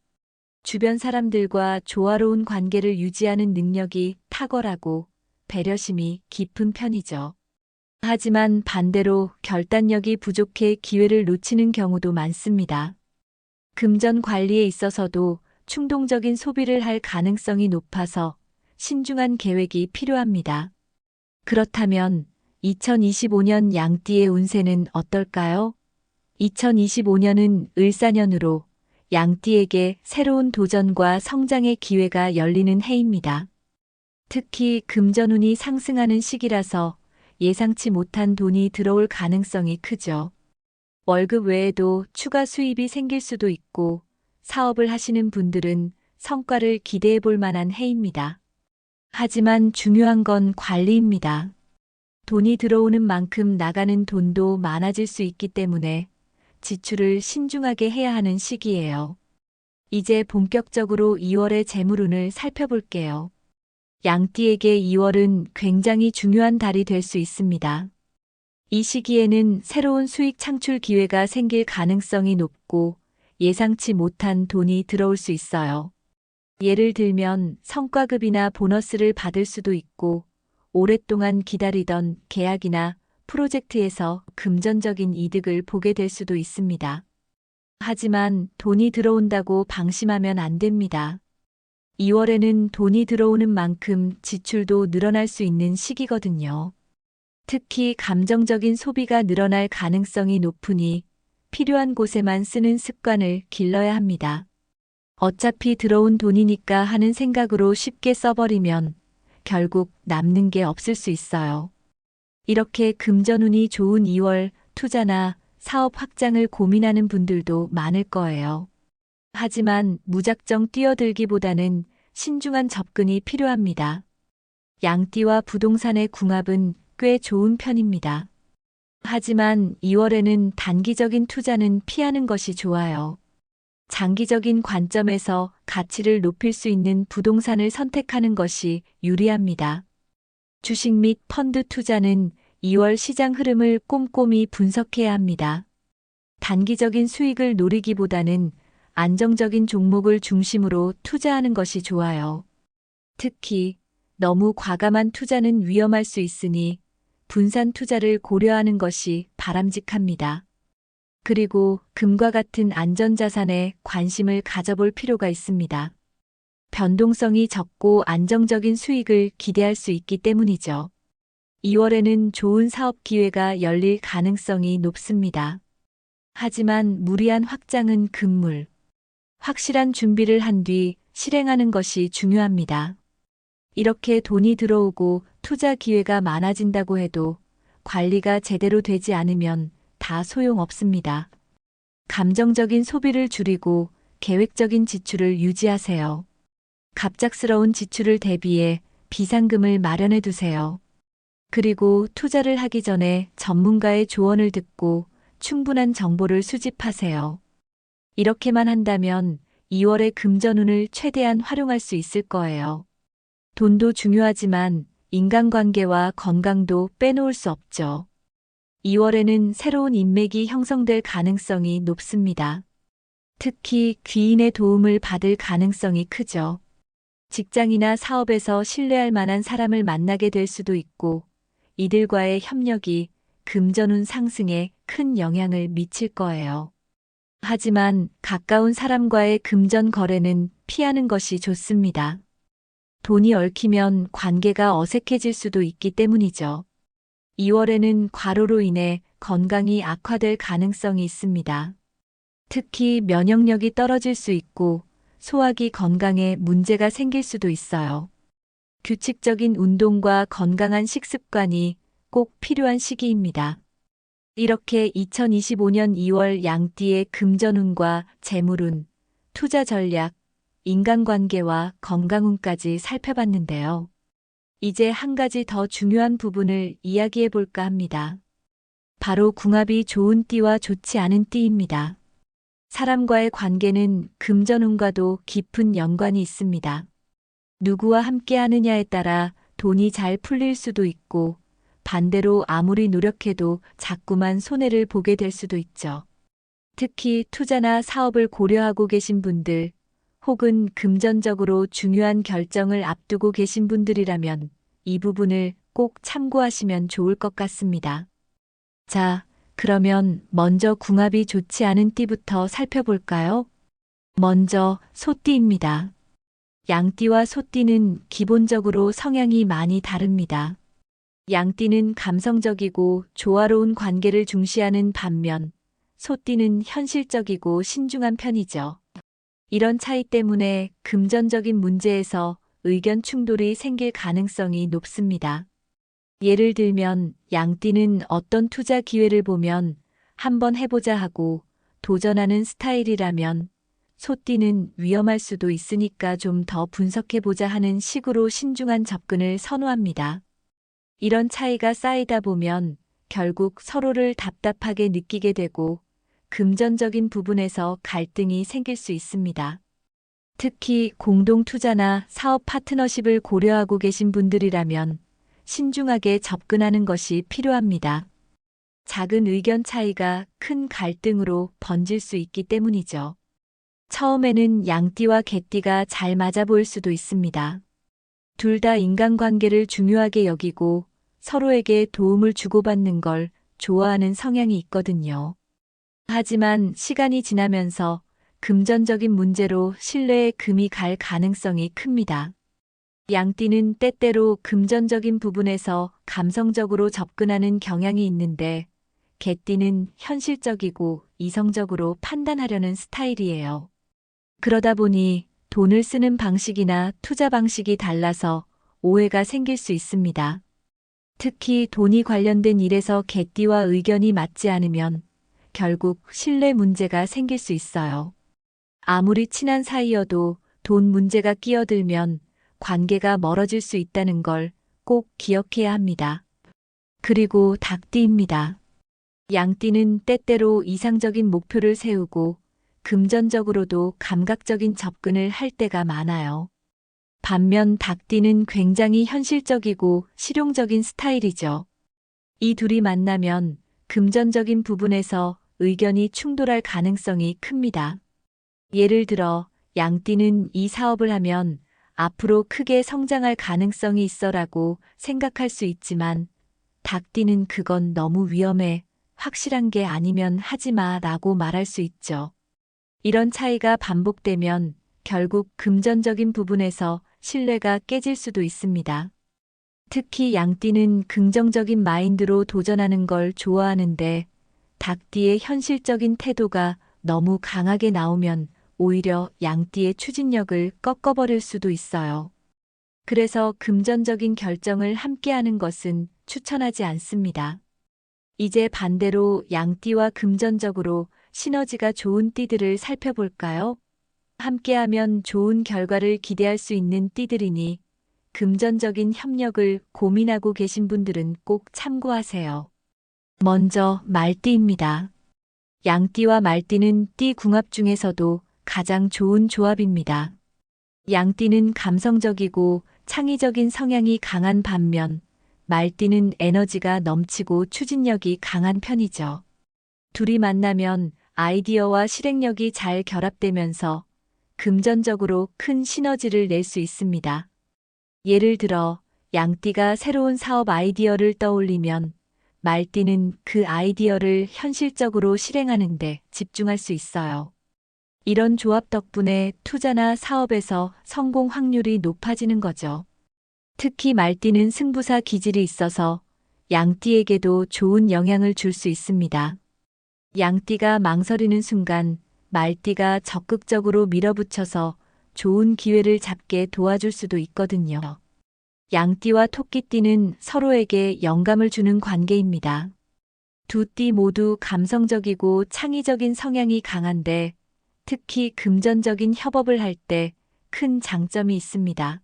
주변 사람들과 조화로운 관계를 유지하는 능력이 탁월하고 배려심이 깊은 편이죠. 하지만 반대로 결단력이 부족해 기회를 놓치는 경우도 많습니다. 금전 관리에 있어서도 충동적인 소비를 할 가능성이 높아서 신중한 계획이 필요합니다. 그렇다면 2025년 양띠의 운세는 어떨까요? 2025년은 을사년으로 양띠에게 새로운 도전과 성장의 기회가 열리는 해입니다. 특히 금전운이 상승하는 시기라서 예상치 못한 돈이 들어올 가능성이 크죠. 월급 외에도 추가 수입이 생길 수도 있고 사업을 하시는 분들은 성과를 기대해 볼 만한 해입니다. 하지만 중요한 건 관리입니다. 돈이 들어오는 만큼 나가는 돈도 많아질 수 있기 때문에 지출을 신중하게 해야 하는 시기예요. 이제 본격적으로 2월의 재물운을 살펴볼게요. 양띠에게 2월은 굉장히 중요한 달이 될 수 있습니다. 이 시기에는 새로운 수익 창출 기회가 생길 가능성이 높고 예상치 못한 돈이 들어올 수 있어요. 예를 들면 성과급이나 보너스를 받을 수도 있고 오랫동안 기다리던 계약이나 프로젝트에서 금전적인 이득을 보게 될 수도 있습니다. 하지만 돈이 들어온다고 방심하면 안 됩니다. 2월에는 돈이 들어오는 만큼 지출도 늘어날 수 있는 시기거든요. 특히 감정적인 소비가 늘어날 가능성이 높으니 필요한 곳에만 쓰는 습관을 길러야 합니다. 어차피 들어온 돈이니까 하는 생각으로 쉽게 써버리면 결국 남는 게 없을 수 있어요. 이렇게 금전운이 좋은 2월 투자나 사업 확장을 고민하는 분들도 많을 거예요. 하지만 무작정 뛰어들기보다는 신중한 접근이 필요합니다. 양띠와 부동산의 궁합은 꽤 좋은 편입니다. 하지만 2월에는 단기적인 투자는 피하는 것이 좋아요. 장기적인 관점에서 가치를 높일 수 있는 부동산을 선택하는 것이 유리합니다. 주식 및 펀드 투자는 2월 시장 흐름을 꼼꼼히 분석해야 합니다. 단기적인 수익을 노리기보다는 안정적인 종목을 중심으로 투자하는 것이 좋아요. 특히 너무 과감한 투자는 위험할 수 있으니 분산 투자를 고려하는 것이 바람직합니다. 그리고 금과 같은 안전자산에 관심을 가져볼 필요가 있습니다. 변동성이 적고 안정적인 수익을 기대할 수 있기 때문이죠. 2월에는 좋은 사업 기회가 열릴 가능성이 높습니다. 하지만 무리한 확장은 금물. 확실한 준비를 한 뒤 실행하는 것이 중요합니다. 이렇게 돈이 들어오고 투자 기회가 많아진다고 해도 관리가 제대로 되지 않으면 다 소용없습니다. 감정적인 소비를 줄이고 계획적인 지출을 유지하세요. 갑작스러운 지출을 대비해 비상금을 마련해 두세요. 그리고 투자를 하기 전에 전문가의 조언을 듣고 충분한 정보를 수집하세요. 이렇게만 한다면 2월의 금전운을 최대한 활용할 수 있을 거예요. 돈도 중요하지만 인간관계와 건강도 빼놓을 수 없죠. 2월에는 새로운 인맥이 형성될 가능성이 높습니다. 특히 귀인의 도움을 받을 가능성이 크죠. 직장이나 사업에서 신뢰할 만한 사람을 만나게 될 수도 있고, 이들과의 협력이 금전운 상승에 큰 영향을 미칠 거예요. 하지만 가까운 사람과의 금전 거래는 피하는 것이 좋습니다. 돈이 얽히면 관계가 어색해질 수도 있기 때문이죠. 2월에는 과로로 인해 건강이 악화될 가능성이 있습니다. 특히 면역력이 떨어질 수 있고 소화기 건강에 문제가 생길 수도 있어요. 규칙적인 운동과 건강한 식습관이 꼭 필요한 시기입니다. 이렇게 2025년 2월 양띠의 금전운과 재물운, 투자 전략, 인간관계와 건강운까지 살펴봤는데요. 이제 한 가지 더 중요한 부분을 이야기해 볼까 합니다. 바로 궁합이 좋은 띠와 좋지 않은 띠입니다. 사람과의 관계는 금전운과도 깊은 연관이 있습니다. 누구와 함께 하느냐에 따라 돈이 잘 풀릴 수도 있고, 반대로 아무리 노력해도 자꾸만 손해를 보게 될 수도 있죠. 특히 투자나 사업을 고려하고 계신 분들, 혹은 금전적으로 중요한 결정을 앞두고 계신 분들이라면 이 부분을 꼭 참고하시면 좋을 것 같습니다. 자, 그러면 먼저 궁합이 좋지 않은 띠부터 살펴볼까요? 먼저 소띠입니다. 양띠와 소띠는 기본적으로 성향이 많이 다릅니다. 양띠는 감성적이고 조화로운 관계를 중시하는 반면 소띠는 현실적이고 신중한 편이죠. 이런 차이 때문에 금전적인 문제에서 의견 충돌이 생길 가능성이 높습니다. 예를 들면 양띠는 어떤 투자 기회를 보면 한번 해보자 하고 도전하는 스타일이라면 소띠는 위험할 수도 있으니까 좀 더 분석해보자 하는 식으로 신중한 접근을 선호합니다. 이런 차이가 쌓이다 보면 결국 서로를 답답하게 느끼게 되고 금전적인 부분에서 갈등이 생길 수 있습니다. 특히 공동 투자나 사업 파트너십을 고려하고 계신 분들이라면 신중하게 접근하는 것이 필요합니다. 작은 의견 차이가 큰 갈등으로 번질 수 있기 때문이죠. 처음에는 양띠와 개띠가 잘 맞아 보일 수도 있습니다. 둘 다 인간관계를 중요하게 여기고 서로에게 도움을 주고받는 걸 좋아하는 성향이 있거든요. 하지만 시간이 지나면서 금전적인 문제로 신뢰에 금이 갈 가능성이 큽니다. 양띠는 때때로 금전적인 부분에서 감성적으로 접근하는 경향이 있는데 개띠는 현실적이고 이성적으로 판단하려는 스타일이에요. 그러다 보니 돈을 쓰는 방식이나 투자 방식이 달라서 오해가 생길 수 있습니다. 특히 돈이 관련된 일에서 개띠와 의견이 맞지 않으면 결국 신뢰 문제가 생길 수 있어요. 아무리 친한 사이여도 돈 문제가 끼어들면 관계가 멀어질 수 있다는 걸 꼭 기억해야 합니다. 그리고 닭띠입니다. 양띠는 때때로 이상적인 목표를 세우고 금전적으로도 감각적인 접근을 할 때가 많아요. 반면 닭띠는 굉장히 현실적이고 실용적인 스타일이죠. 이 둘이 만나면 금전적인 부분에서 의견이 충돌할 가능성이 큽니다. 예를 들어 양띠는 이 사업을 하면 앞으로 크게 성장할 가능성이 있어라고 생각할 수 있지만 닭띠는 그건 너무 위험해. 확실한 게 아니면 하지 마 라고 말할 수 있죠. 이런 차이가 반복되면 결국 금전적인 부분에서 신뢰가 깨질 수도 있습니다. 특히 양띠는 긍정적인 마인드로 도전하는 걸 좋아하는데 닭띠의 현실적인 태도가 너무 강하게 나오면 오히려 양띠의 추진력을 꺾어버릴 수도 있어요. 그래서 금전적인 결정을 함께하는 것은 추천하지 않습니다. 이제 반대로 양띠와 금전적으로 시너지가 좋은 띠들을 살펴볼까요? 함께하면 좋은 결과를 기대할 수 있는 띠들이니 금전적인 협력을 고민하고 계신 분들은 꼭 참고하세요. 먼저 말띠입니다. 양띠와 말띠는 띠 궁합 중에서도 가장 좋은 조합입니다. 양띠는 감성적이고 창의적인 성향이 강한 반면 말띠는 에너지가 넘치고 추진력이 강한 편이죠. 둘이 만나면 아이디어와 실행력이 잘 결합되면서 금전적으로 큰 시너지를 낼 수 있습니다. 예를 들어 양띠가 새로운 사업 아이디어를 떠올리면 말띠는 그 아이디어를 현실적으로 실행하는 데 집중할 수 있어요. 이런 조합 덕분에 투자나 사업에서 성공 확률이 높아지는 거죠. 특히 말띠는 승부사 기질이 있어서 양띠에게도 좋은 영향을 줄 수 있습니다. 양띠가 망설이는 순간 말띠가 적극적으로 밀어붙여서 좋은 기회를 잡게 도와줄 수도 있거든요. 양띠와 토끼띠는 서로에게 영감을 주는 관계입니다. 두 띠 모두 감성적이고 창의적인 성향이 강한데 특히 금전적인 협업을 할 때 큰 장점이 있습니다.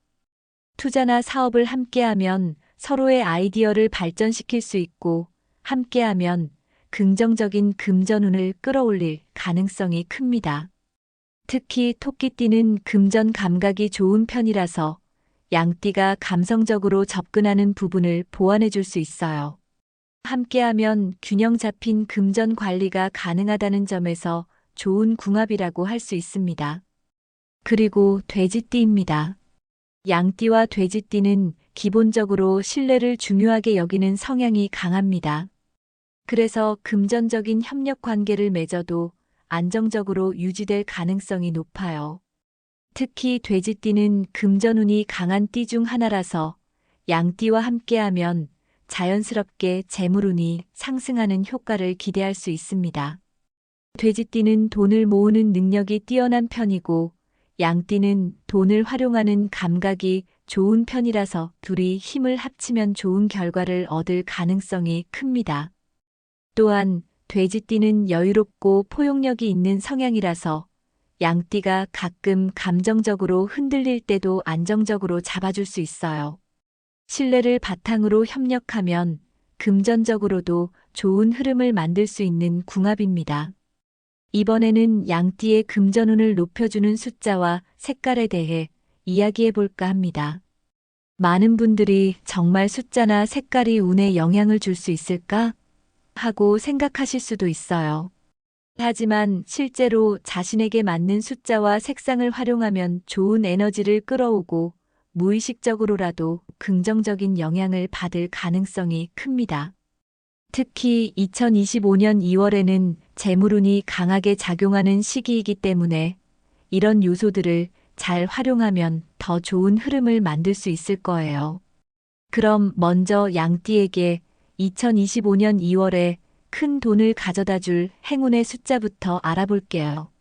투자나 사업을 함께하면 서로의 아이디어를 발전시킬 수 있고 함께하면 긍정적인 금전운을 끌어올릴 가능성이 큽니다. 특히 토끼띠는 금전 감각이 좋은 편이라서 양띠가 감성적으로 접근하는 부분을 보완해 줄 수 있어요. 함께하면 균형 잡힌 금전 관리가 가능하다는 점에서 좋은 궁합이라고 할 수 있습니다. 그리고 돼지띠입니다. 양띠와 돼지띠는 기본적으로 신뢰를 중요하게 여기는 성향이 강합니다. 그래서 금전적인 협력 관계를 맺어도 안정적으로 유지될 가능성이 높아요. 특히 돼지띠는 금전운이 강한 띠 중 하나라서 양띠와 함께하면 자연스럽게 재물운이 상승하는 효과를 기대할 수 있습니다. 돼지띠는 돈을 모으는 능력이 뛰어난 편이고 양띠는 돈을 활용하는 감각이 좋은 편이라서 둘이 힘을 합치면 좋은 결과를 얻을 가능성이 큽니다. 또한 돼지띠는 여유롭고 포용력이 있는 성향이라서 양띠가 가끔 감정적으로 흔들릴 때도 안정적으로 잡아줄 수 있어요. 신뢰를 바탕으로 협력하면 금전적으로도 좋은 흐름을 만들 수 있는 궁합입니다. 이번에는 양띠의 금전운을 높여주는 숫자와 색깔에 대해 이야기해 볼까 합니다. 많은 분들이 정말 숫자나 색깔이 운에 영향을 줄 수 있을까? 하고 생각하실 수도 있어요. 하지만 실제로 자신에게 맞는 숫자와 색상을 활용하면 좋은 에너지를 끌어오고 무의식적으로라도 긍정적인 영향을 받을 가능성이 큽니다. 특히 2025년 2월에는 재물운이 강하게 작용하는 시기이기 때문에 이런 요소들을 잘 활용하면 더 좋은 흐름을 만들 수 있을 거예요. 그럼 먼저 양띠에게 2025년 2월에 큰 돈을 가져다 줄 행운의 숫자부터 알아볼게요.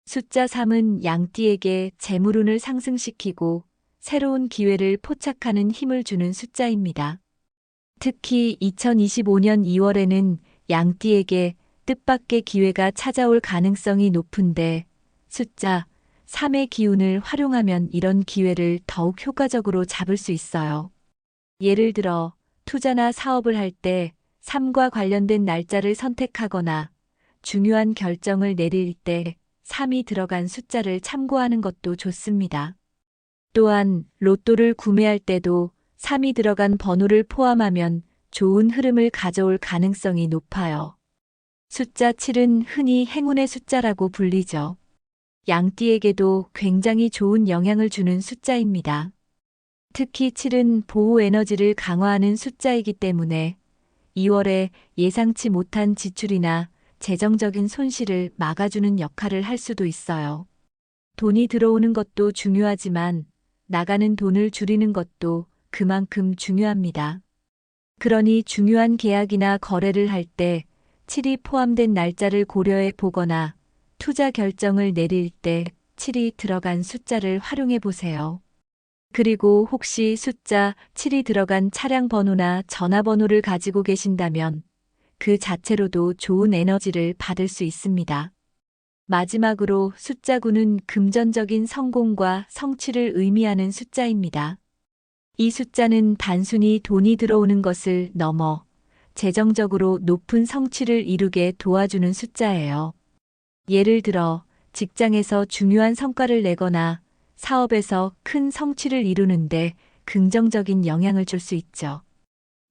숫자 3은 양띠에게 재물운을 상승시키고 새로운 기회를 포착하는 힘을 주는 숫자입니다. 특히 2025년 2월에는 양띠에게 뜻밖의 기회가 찾아올 가능성이 높은데 숫자 3의 기운을 활용하면 이런 기회를 더욱 효과적으로 잡을 수 있어요. 예를 들어 투자나 사업을 할 때 3과 관련된 날짜를 선택하거나 중요한 결정을 내릴 때 3이 들어간 숫자를 참고하는 것도 좋습니다. 또한 로또를 구매할 때도 3이 들어간 번호를 포함하면 좋은 흐름을 가져올 가능성이 높아요. 숫자 7은 흔히 행운의 숫자라고 불리죠. 양띠에게도 굉장히 좋은 영향을 주는 숫자입니다. 특히 7은 보호 에너지를 강화하는 숫자이기 때문에 2월에 예상치 못한 지출이나 재정적인 손실을 막아주는 역할을 할 수도 있어요. 돈이 들어오는 것도 중요하지만 나가는 돈을 줄이는 것도 그만큼 중요합니다. 그러니 중요한 계약이나 거래를 할 때 7이 포함된 날짜를 고려해 보거나 투자 결정을 내릴 때 7이 들어간 숫자를 활용해 보세요. 그리고 혹시 숫자 7이 들어간 차량 번호나 전화번호를 가지고 계신다면 그 자체로도 좋은 에너지를 받을 수 있습니다. 마지막으로 숫자 9는 금전적인 성공과 성취를 의미하는 숫자입니다. 이 숫자는 단순히 돈이 들어오는 것을 넘어 재정적으로 높은 성취를 이루게 도와주는 숫자예요. 예를 들어 직장에서 중요한 성과를 내거나 사업에서 큰 성취를 이루는데 긍정적인 영향을 줄 수 있죠.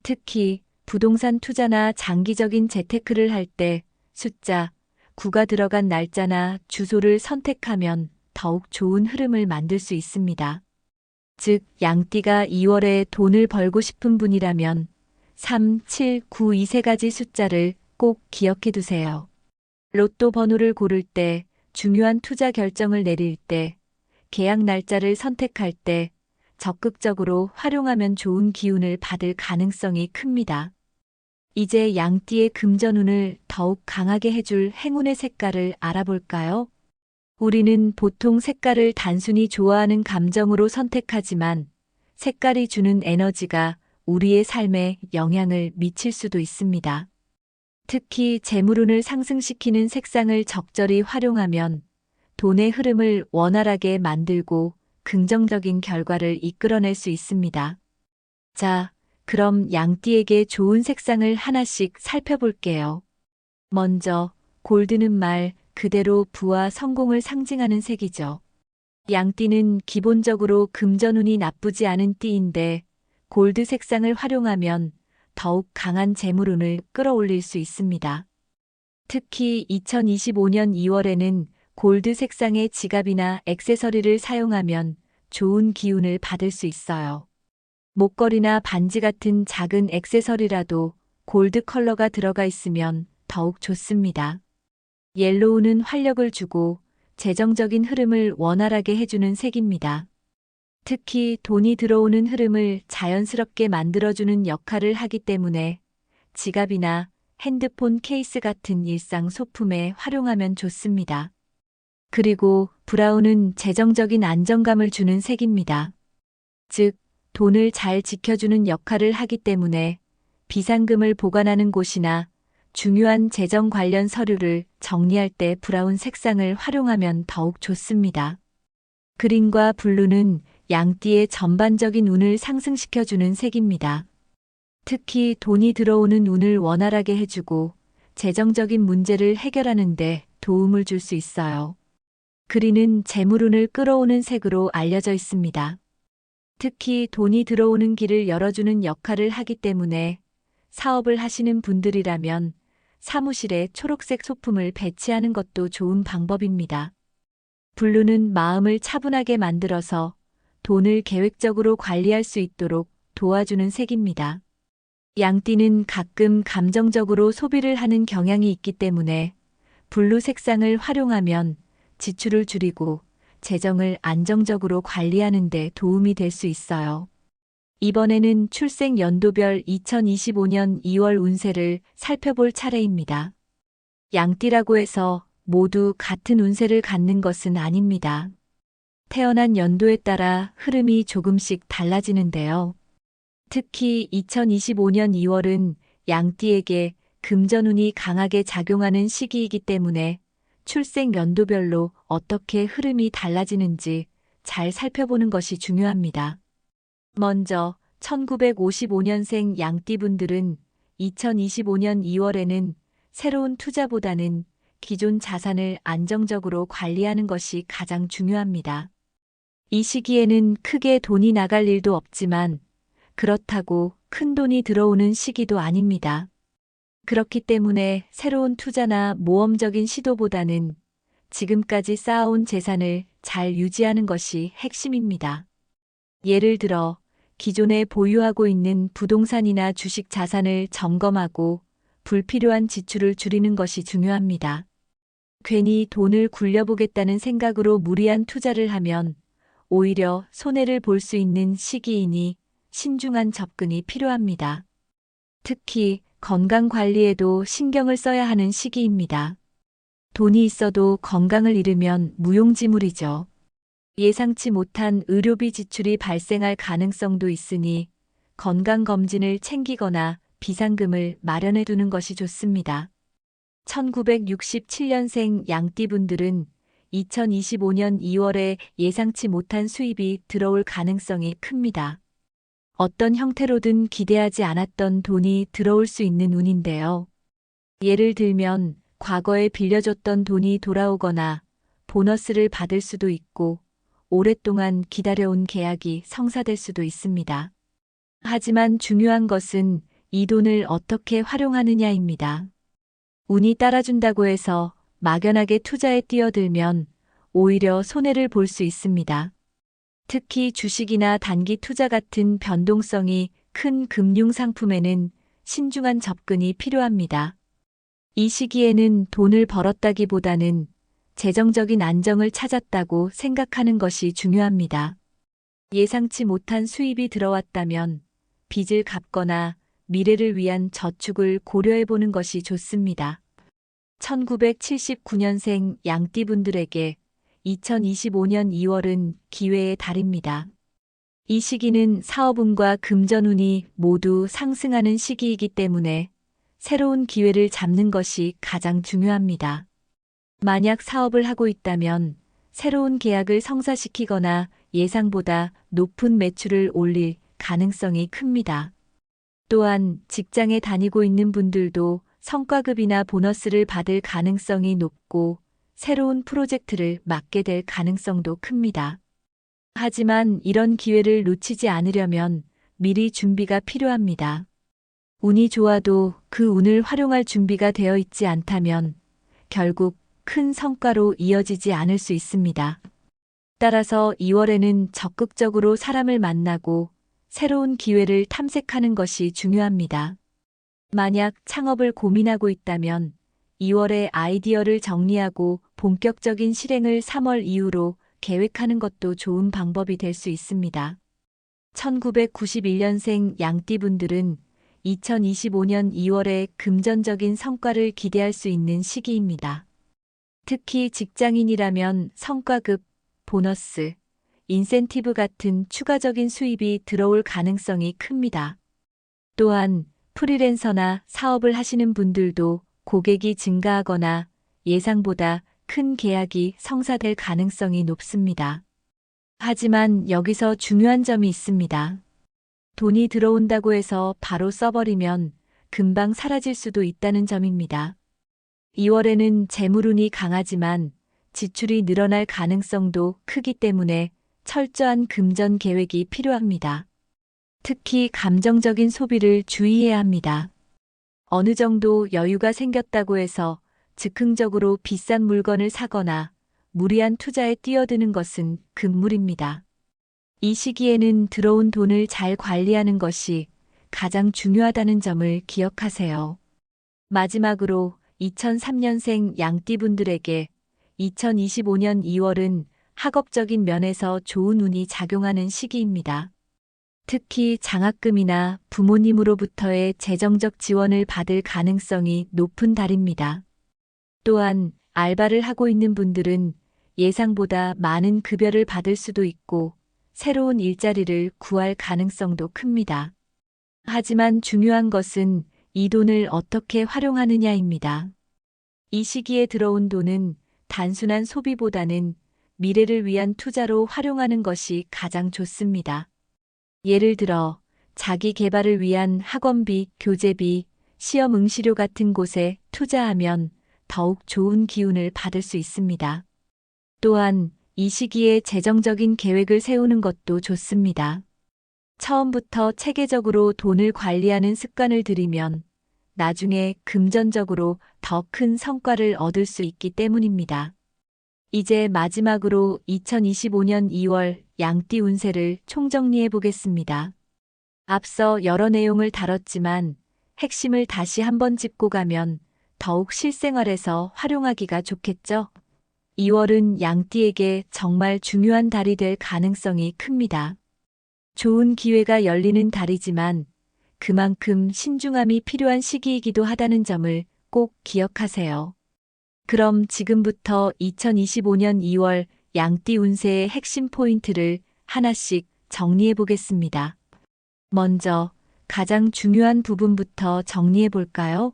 특히 부동산 투자나 장기적인 재테크를 할 때 숫자 9가 들어간 날짜나 주소를 선택하면 더욱 좋은 흐름을 만들 수 있습니다. 즉, 양띠가 2월에 돈을 벌고 싶은 분이라면 3, 7, 9 이 세 가지 숫자를 꼭 기억해 두세요. 로또 번호를 고를 때, 중요한 투자 결정을 내릴 때, 계약 날짜를 선택할 때 적극적으로 활용하면 좋은 기운을 받을 가능성이 큽니다. 이제 양띠의 금전운을 더욱 강하게 해줄 행운의 색깔을 알아볼까요? 우리는 보통 색깔을 단순히 좋아하는 감정으로 선택하지만 색깔이 주는 에너지가 우리의 삶에 영향을 미칠 수도 있습니다. 특히 재물운을 상승시키는 색상을 적절히 활용하면 돈의 흐름을 원활하게 만들고 긍정적인 결과를 이끌어낼 수 있습니다. 자, 그럼 양띠에게 좋은 색상을 하나씩 살펴볼게요. 먼저, 골드는 말 그대로 부와 성공을 상징하는 색이죠. 양띠는 기본적으로 금전운이 나쁘지 않은 띠인데, 골드 색상을 활용하면 더욱 강한 재물운을 끌어올릴 수 있습니다. 특히 2025년 2월에는 골드 색상의 지갑이나 액세서리를 사용하면 좋은 기운을 받을 수 있어요. 목걸이나 반지 같은 작은 액세서리라도 골드 컬러가 들어가 있으면 더욱 좋습니다. 옐로우는 활력을 주고 재정적인 흐름을 원활하게 해주는 색입니다. 특히 돈이 들어오는 흐름을 자연스럽게 만들어주는 역할을 하기 때문에 지갑이나 핸드폰 케이스 같은 일상 소품에 활용하면 좋습니다. 그리고 브라운은 재정적인 안정감을 주는 색입니다. 즉, 돈을 잘 지켜주는 역할을 하기 때문에 비상금을 보관하는 곳이나 중요한 재정 관련 서류를 정리할 때 브라운 색상을 활용하면 더욱 좋습니다. 그린과 블루는 양띠의 전반적인 운을 상승시켜주는 색입니다. 특히 돈이 들어오는 운을 원활하게 해주고 재정적인 문제를 해결하는 데 도움을 줄 수 있어요. 그린은 재물운을 끌어오는 색으로 알려져 있습니다. 특히 돈이 들어오는 길을 열어주는 역할을 하기 때문에 사업을 하시는 분들이라면 사무실에 초록색 소품을 배치하는 것도 좋은 방법입니다. 블루는 마음을 차분하게 만들어서 돈을 계획적으로 관리할 수 있도록 도와주는 색입니다. 양띠는 가끔 감정적으로 소비를 하는 경향이 있기 때문에 블루 색상을 활용하면 지출을 줄이고 재정을 안정적으로 관리하는 데 도움이 될 수 있어요. 이번에는 출생 연도별 2025년 2월 운세를 살펴볼 차례입니다. 양띠라고 해서 모두 같은 운세를 갖는 것은 아닙니다. 태어난 연도에 따라 흐름이 조금씩 달라지는데요. 특히 2025년 2월은 양띠에게 금전운이 강하게 작용하는 시기이기 때문에 출생 연도별로 어떻게 흐름이 달라지는지 잘 살펴보는 것이 중요합니다. 먼저 1955년생 양띠분들은 2025년 2월에는 새로운 투자보다는 기존 자산을 안정적으로 관리하는 것이 가장 중요합니다. 이 시기에는 크게 돈이 나갈 일도 없지만 그렇다고 큰 돈이 들어오는 시기도 아닙니다. 그렇기 때문에 새로운 투자나 모험적인 시도보다는 지금까지 쌓아온 재산을 잘 유지하는 것이 핵심입니다. 예를 들어 기존에 보유하고 있는 부동산이나 주식 자산을 점검하고 불필요한 지출을 줄이는 것이 중요합니다. 괜히 돈을 굴려보겠다는 생각으로 무리한 투자를 하면 오히려 손해를 볼 수 있는 시기이니 신중한 접근이 필요합니다. 특히 건강 관리에도 신경을 써야 하는 시기입니다. 돈이 있어도 건강을 잃으면 무용지물이죠. 예상치 못한 의료비 지출이 발생할 가능성도 있으니 건강검진을 챙기거나 비상금을 마련해 두는 것이 좋습니다. 1967년생 양띠분들은 2025년 2월에 예상치 못한 수입이 들어올 가능성이 큽니다. 어떤 형태로든 기대하지 않았던 돈이 들어올 수 있는 운인데요. 예를 들면 과거에 빌려줬던 돈이 돌아오거나 보너스를 받을 수도 있고 오랫동안 기다려온 계약이 성사될 수도 있습니다. 하지만 중요한 것은 이 돈을 어떻게 활용하느냐입니다. 운이 따라준다고 해서 막연하게 투자에 뛰어들면 오히려 손해를 볼 수 있습니다. 특히 주식이나 단기 투자 같은 변동성이 큰 금융 상품에는 신중한 접근이 필요합니다. 이 시기에는 돈을 벌었다기보다는 재정적인 안정을 찾았다고 생각하는 것이 중요합니다. 예상치 못한 수입이 들어왔다면 빚을 갚거나 미래를 위한 저축을 고려해 보는 것이 좋습니다. 1979년생 양띠분들에게 2025년 2월은 기회의 달입니다. 이 시기는 사업운과 금전운이 모두 상승하는 시기이기 때문에 새로운 기회를 잡는 것이 가장 중요합니다. 만약 사업을 하고 있다면 새로운 계약을 성사시키거나 예상보다 높은 매출을 올릴 가능성이 큽니다. 또한 직장에 다니고 있는 분들도 성과급이나 보너스를 받을 가능성이 높고 새로운 프로젝트를 맡게 될 가능성도 큽니다. 하지만 이런 기회를 놓치지 않으려면 미리 준비가 필요합니다. 운이 좋아도 그 운을 활용할 준비가 되어 있지 않다면 결국 큰 성과로 이어지지 않을 수 있습니다. 따라서 2월에는 적극적으로 사람을 만나고 새로운 기회를 탐색하는 것이 중요합니다. 만약 창업을 고민하고 있다면 2월에 아이디어를 정리하고 본격적인 실행을 3월 이후로 계획하는 것도 좋은 방법이 될 수 있습니다. 1991년생 양띠분들은 2025년 2월에 금전적인 성과를 기대할 수 있는 시기입니다. 특히 직장인이라면 성과급, 보너스, 인센티브 같은 추가적인 수입이 들어올 가능성이 큽니다. 또한 프리랜서나 사업을 하시는 분들도 고객이 증가하거나 예상보다 큰 계약이 성사될 가능성이 높습니다. 하지만 여기서 중요한 점이 있습니다. 돈이 들어온다고 해서 바로 써버리면 금방 사라질 수도 있다는 점입니다. 2월에는 재물운이 강하지만 지출이 늘어날 가능성도 크기 때문에 철저한 금전 계획이 필요합니다. 특히 감정적인 소비를 주의해야 합니다. 어느 정도 여유가 생겼다고 해서 즉흥적으로 비싼 물건을 사거나 무리한 투자에 뛰어드는 것은 금물입니다. 이 시기에는 들어온 돈을 잘 관리하는 것이 가장 중요하다는 점을 기억하세요. 마지막으로 2003년생 양띠분들에게 2025년 2월은 학업적인 면에서 좋은 운이 작용하는 시기입니다. 특히 장학금이나 부모님으로부터의 재정적 지원을 받을 가능성이 높은 달입니다. 또한 알바를 하고 있는 분들은 예상보다 많은 급여를 받을 수도 있고 새로운 일자리를 구할 가능성도 큽니다. 하지만 중요한 것은 이 돈을 어떻게 활용하느냐입니다. 이 시기에 들어온 돈은 단순한 소비보다는 미래를 위한 투자로 활용하는 것이 가장 좋습니다. 예를 들어 자기 개발을 위한 학원비, 교재비, 시험 응시료 같은 곳에 투자하면 더욱 좋은 기운을 받을 수 있습니다. 또한 이 시기에 재정적인 계획을 세우는 것도 좋습니다. 처음부터 체계적으로 돈을 관리하는 습관을 들이면 나중에 금전적으로 더 큰 성과를 얻을 수 있기 때문입니다. 이제 마지막으로 2025년 2월 양띠 운세를 총정리해 보겠습니다. 앞서 여러 내용을 다뤘지만 핵심을 다시 한번 짚고 가면 더욱 실생활에서 활용하기가 좋겠죠? 2월은 양띠에게 정말 중요한 달이 될 가능성이 큽니다. 좋은 기회가 열리는 달이지만 그만큼 신중함이 필요한 시기이기도 하다는 점을 꼭 기억하세요. 그럼 지금부터 2025년 2월 양띠 운세의 핵심 포인트를 하나씩 정리해 보겠습니다. 먼저 가장 중요한 부분부터 정리해 볼까요?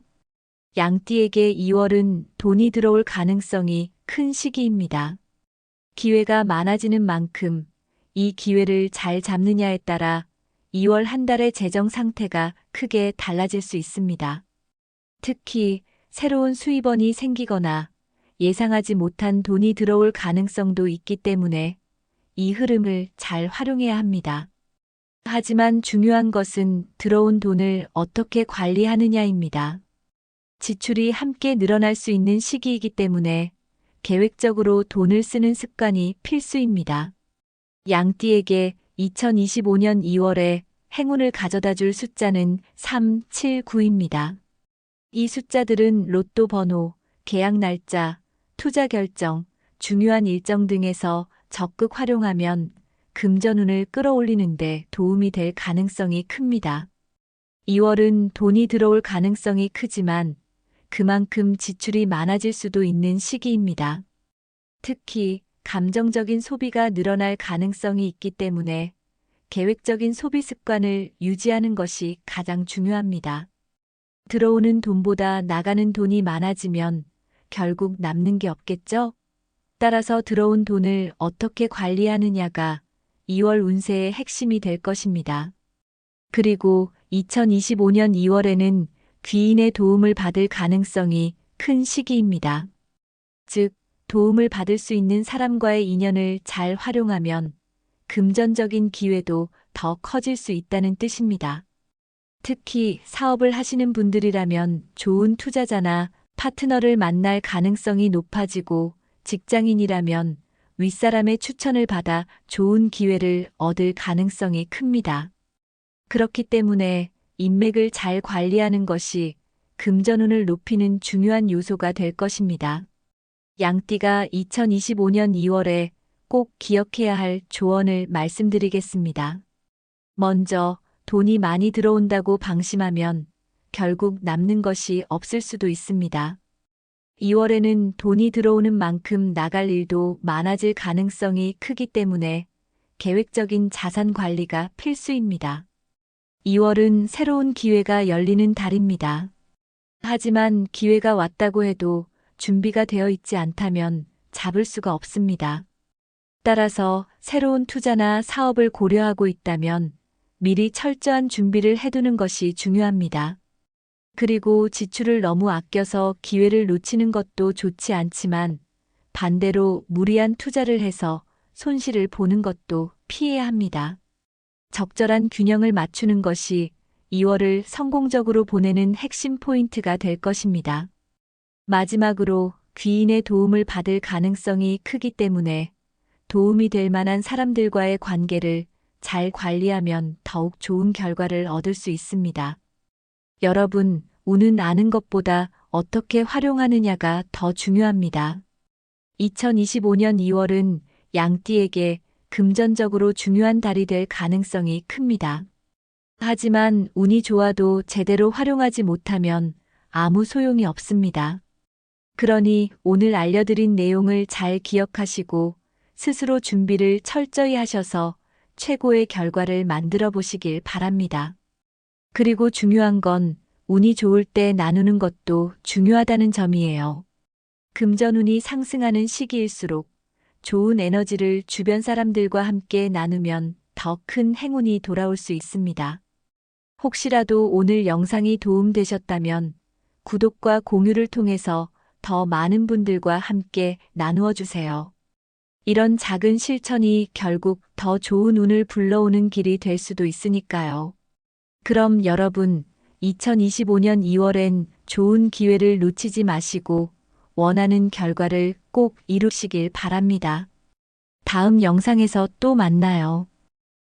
양띠에게 2월은 돈이 들어올 가능성이 큰 시기입니다. 기회가 많아지는 만큼 이 기회를 잘 잡느냐에 따라 2월 한 달의 재정 상태가 크게 달라질 수 있습니다. 특히 새로운 수입원이 생기거나 예상하지 못한 돈이 들어올 가능성도 있기 때문에 이 흐름을 잘 활용해야 합니다. 하지만 중요한 것은 들어온 돈을 어떻게 관리하느냐입니다. 지출이 함께 늘어날 수 있는 시기이기 때문에 계획적으로 돈을 쓰는 습관이 필수입니다. 양띠에게 2025년 2월에 행운을 가져다 줄 숫자는 3, 7, 9입니다. 이 숫자들은 로또 번호, 계약 날짜, 투자 결정, 중요한 일정 등에서 적극 활용하면 금전운을 끌어올리는데 도움이 될 가능성이 큽니다. 2월은 돈이 들어올 가능성이 크지만 그만큼 지출이 많아질 수도 있는 시기입니다. 특히 감정적인 소비가 늘어날 가능성이 있기 때문에 계획적인 소비 습관을 유지하는 것이 가장 중요합니다. 들어오는 돈보다 나가는 돈이 많아지면 결국 남는 게 없겠죠? 따라서 들어온 돈을 어떻게 관리하느냐가 2월 운세의 핵심이 될 것입니다. 그리고 2025년 2월에는 귀인의 도움을 받을 가능성이 큰 시기입니다. 즉, 도움을 받을 수 있는 사람과의 인연을 잘 활용하면 금전적인 기회도 더 커질 수 있다는 뜻입니다. 특히 사업을 하시는 분들이라면 좋은 투자자나 파트너를 만날 가능성이 높아지고 직장인이라면 윗사람의 추천을 받아 좋은 기회를 얻을 가능성이 큽니다. 그렇기 때문에 인맥을 잘 관리하는 것이 금전운을 높이는 중요한 요소가 될 것입니다. 양띠가 2025년 2월에 꼭 기억해야 할 조언을 말씀드리겠습니다. 먼저 돈이 많이 들어온다고 방심하면 결국 남는 것이 없을 수도 있습니다. 2월에는 돈이 들어오는 만큼 나갈 일도 많아질 가능성이 크기 때문에 계획적인 자산 관리가 필수입니다. 2월은 새로운 기회가 열리는 달입니다. 하지만 기회가 왔다고 해도 준비가 되어 있지 않다면 잡을 수가 없습니다. 따라서 새로운 투자나 사업을 고려하고 있다면 미리 철저한 준비를 해두는 것이 중요합니다. 그리고 지출을 너무 아껴서 기회를 놓치는 것도 좋지 않지만 반대로 무리한 투자를 해서 손실을 보는 것도 피해야 합니다. 적절한 균형을 맞추는 것이 2월을 성공적으로 보내는 핵심 포인트가 될 것입니다. 마지막으로 귀인의 도움을 받을 가능성이 크기 때문에 도움이 될 만한 사람들과의 관계를 잘 관리하면 더욱 좋은 결과를 얻을 수 있습니다. 여러분, 운은 아는 것보다 어떻게 활용하느냐가 더 중요합니다. 2025년 2월은 양띠에게 금전적으로 중요한 달이 될 가능성이 큽니다. 하지만 운이 좋아도 제대로 활용하지 못하면 아무 소용이 없습니다. 그러니 오늘 알려드린 내용을 잘 기억하시고 스스로 준비를 철저히 하셔서 최고의 결과를 만들어 보시길 바랍니다. 그리고 중요한 건 운이 좋을 때 나누는 것도 중요하다는 점이에요. 금전운이 상승하는 시기일수록 좋은 에너지를 주변 사람들과 함께 나누면 더 큰 행운이 돌아올 수 있습니다. 혹시라도 오늘 영상이 도움되셨다면 구독과 공유를 통해서 더 많은 분들과 함께 나누어 주세요. 이런 작은 실천이 결국 더 좋은 운을 불러오는 길이 될 수도 있으니까요. 그럼 여러분, 2025년 2월엔 좋은 기회를 놓치지 마시고 원하는 결과를 꼭 이루시길 바랍니다. 다음 영상에서 또 만나요.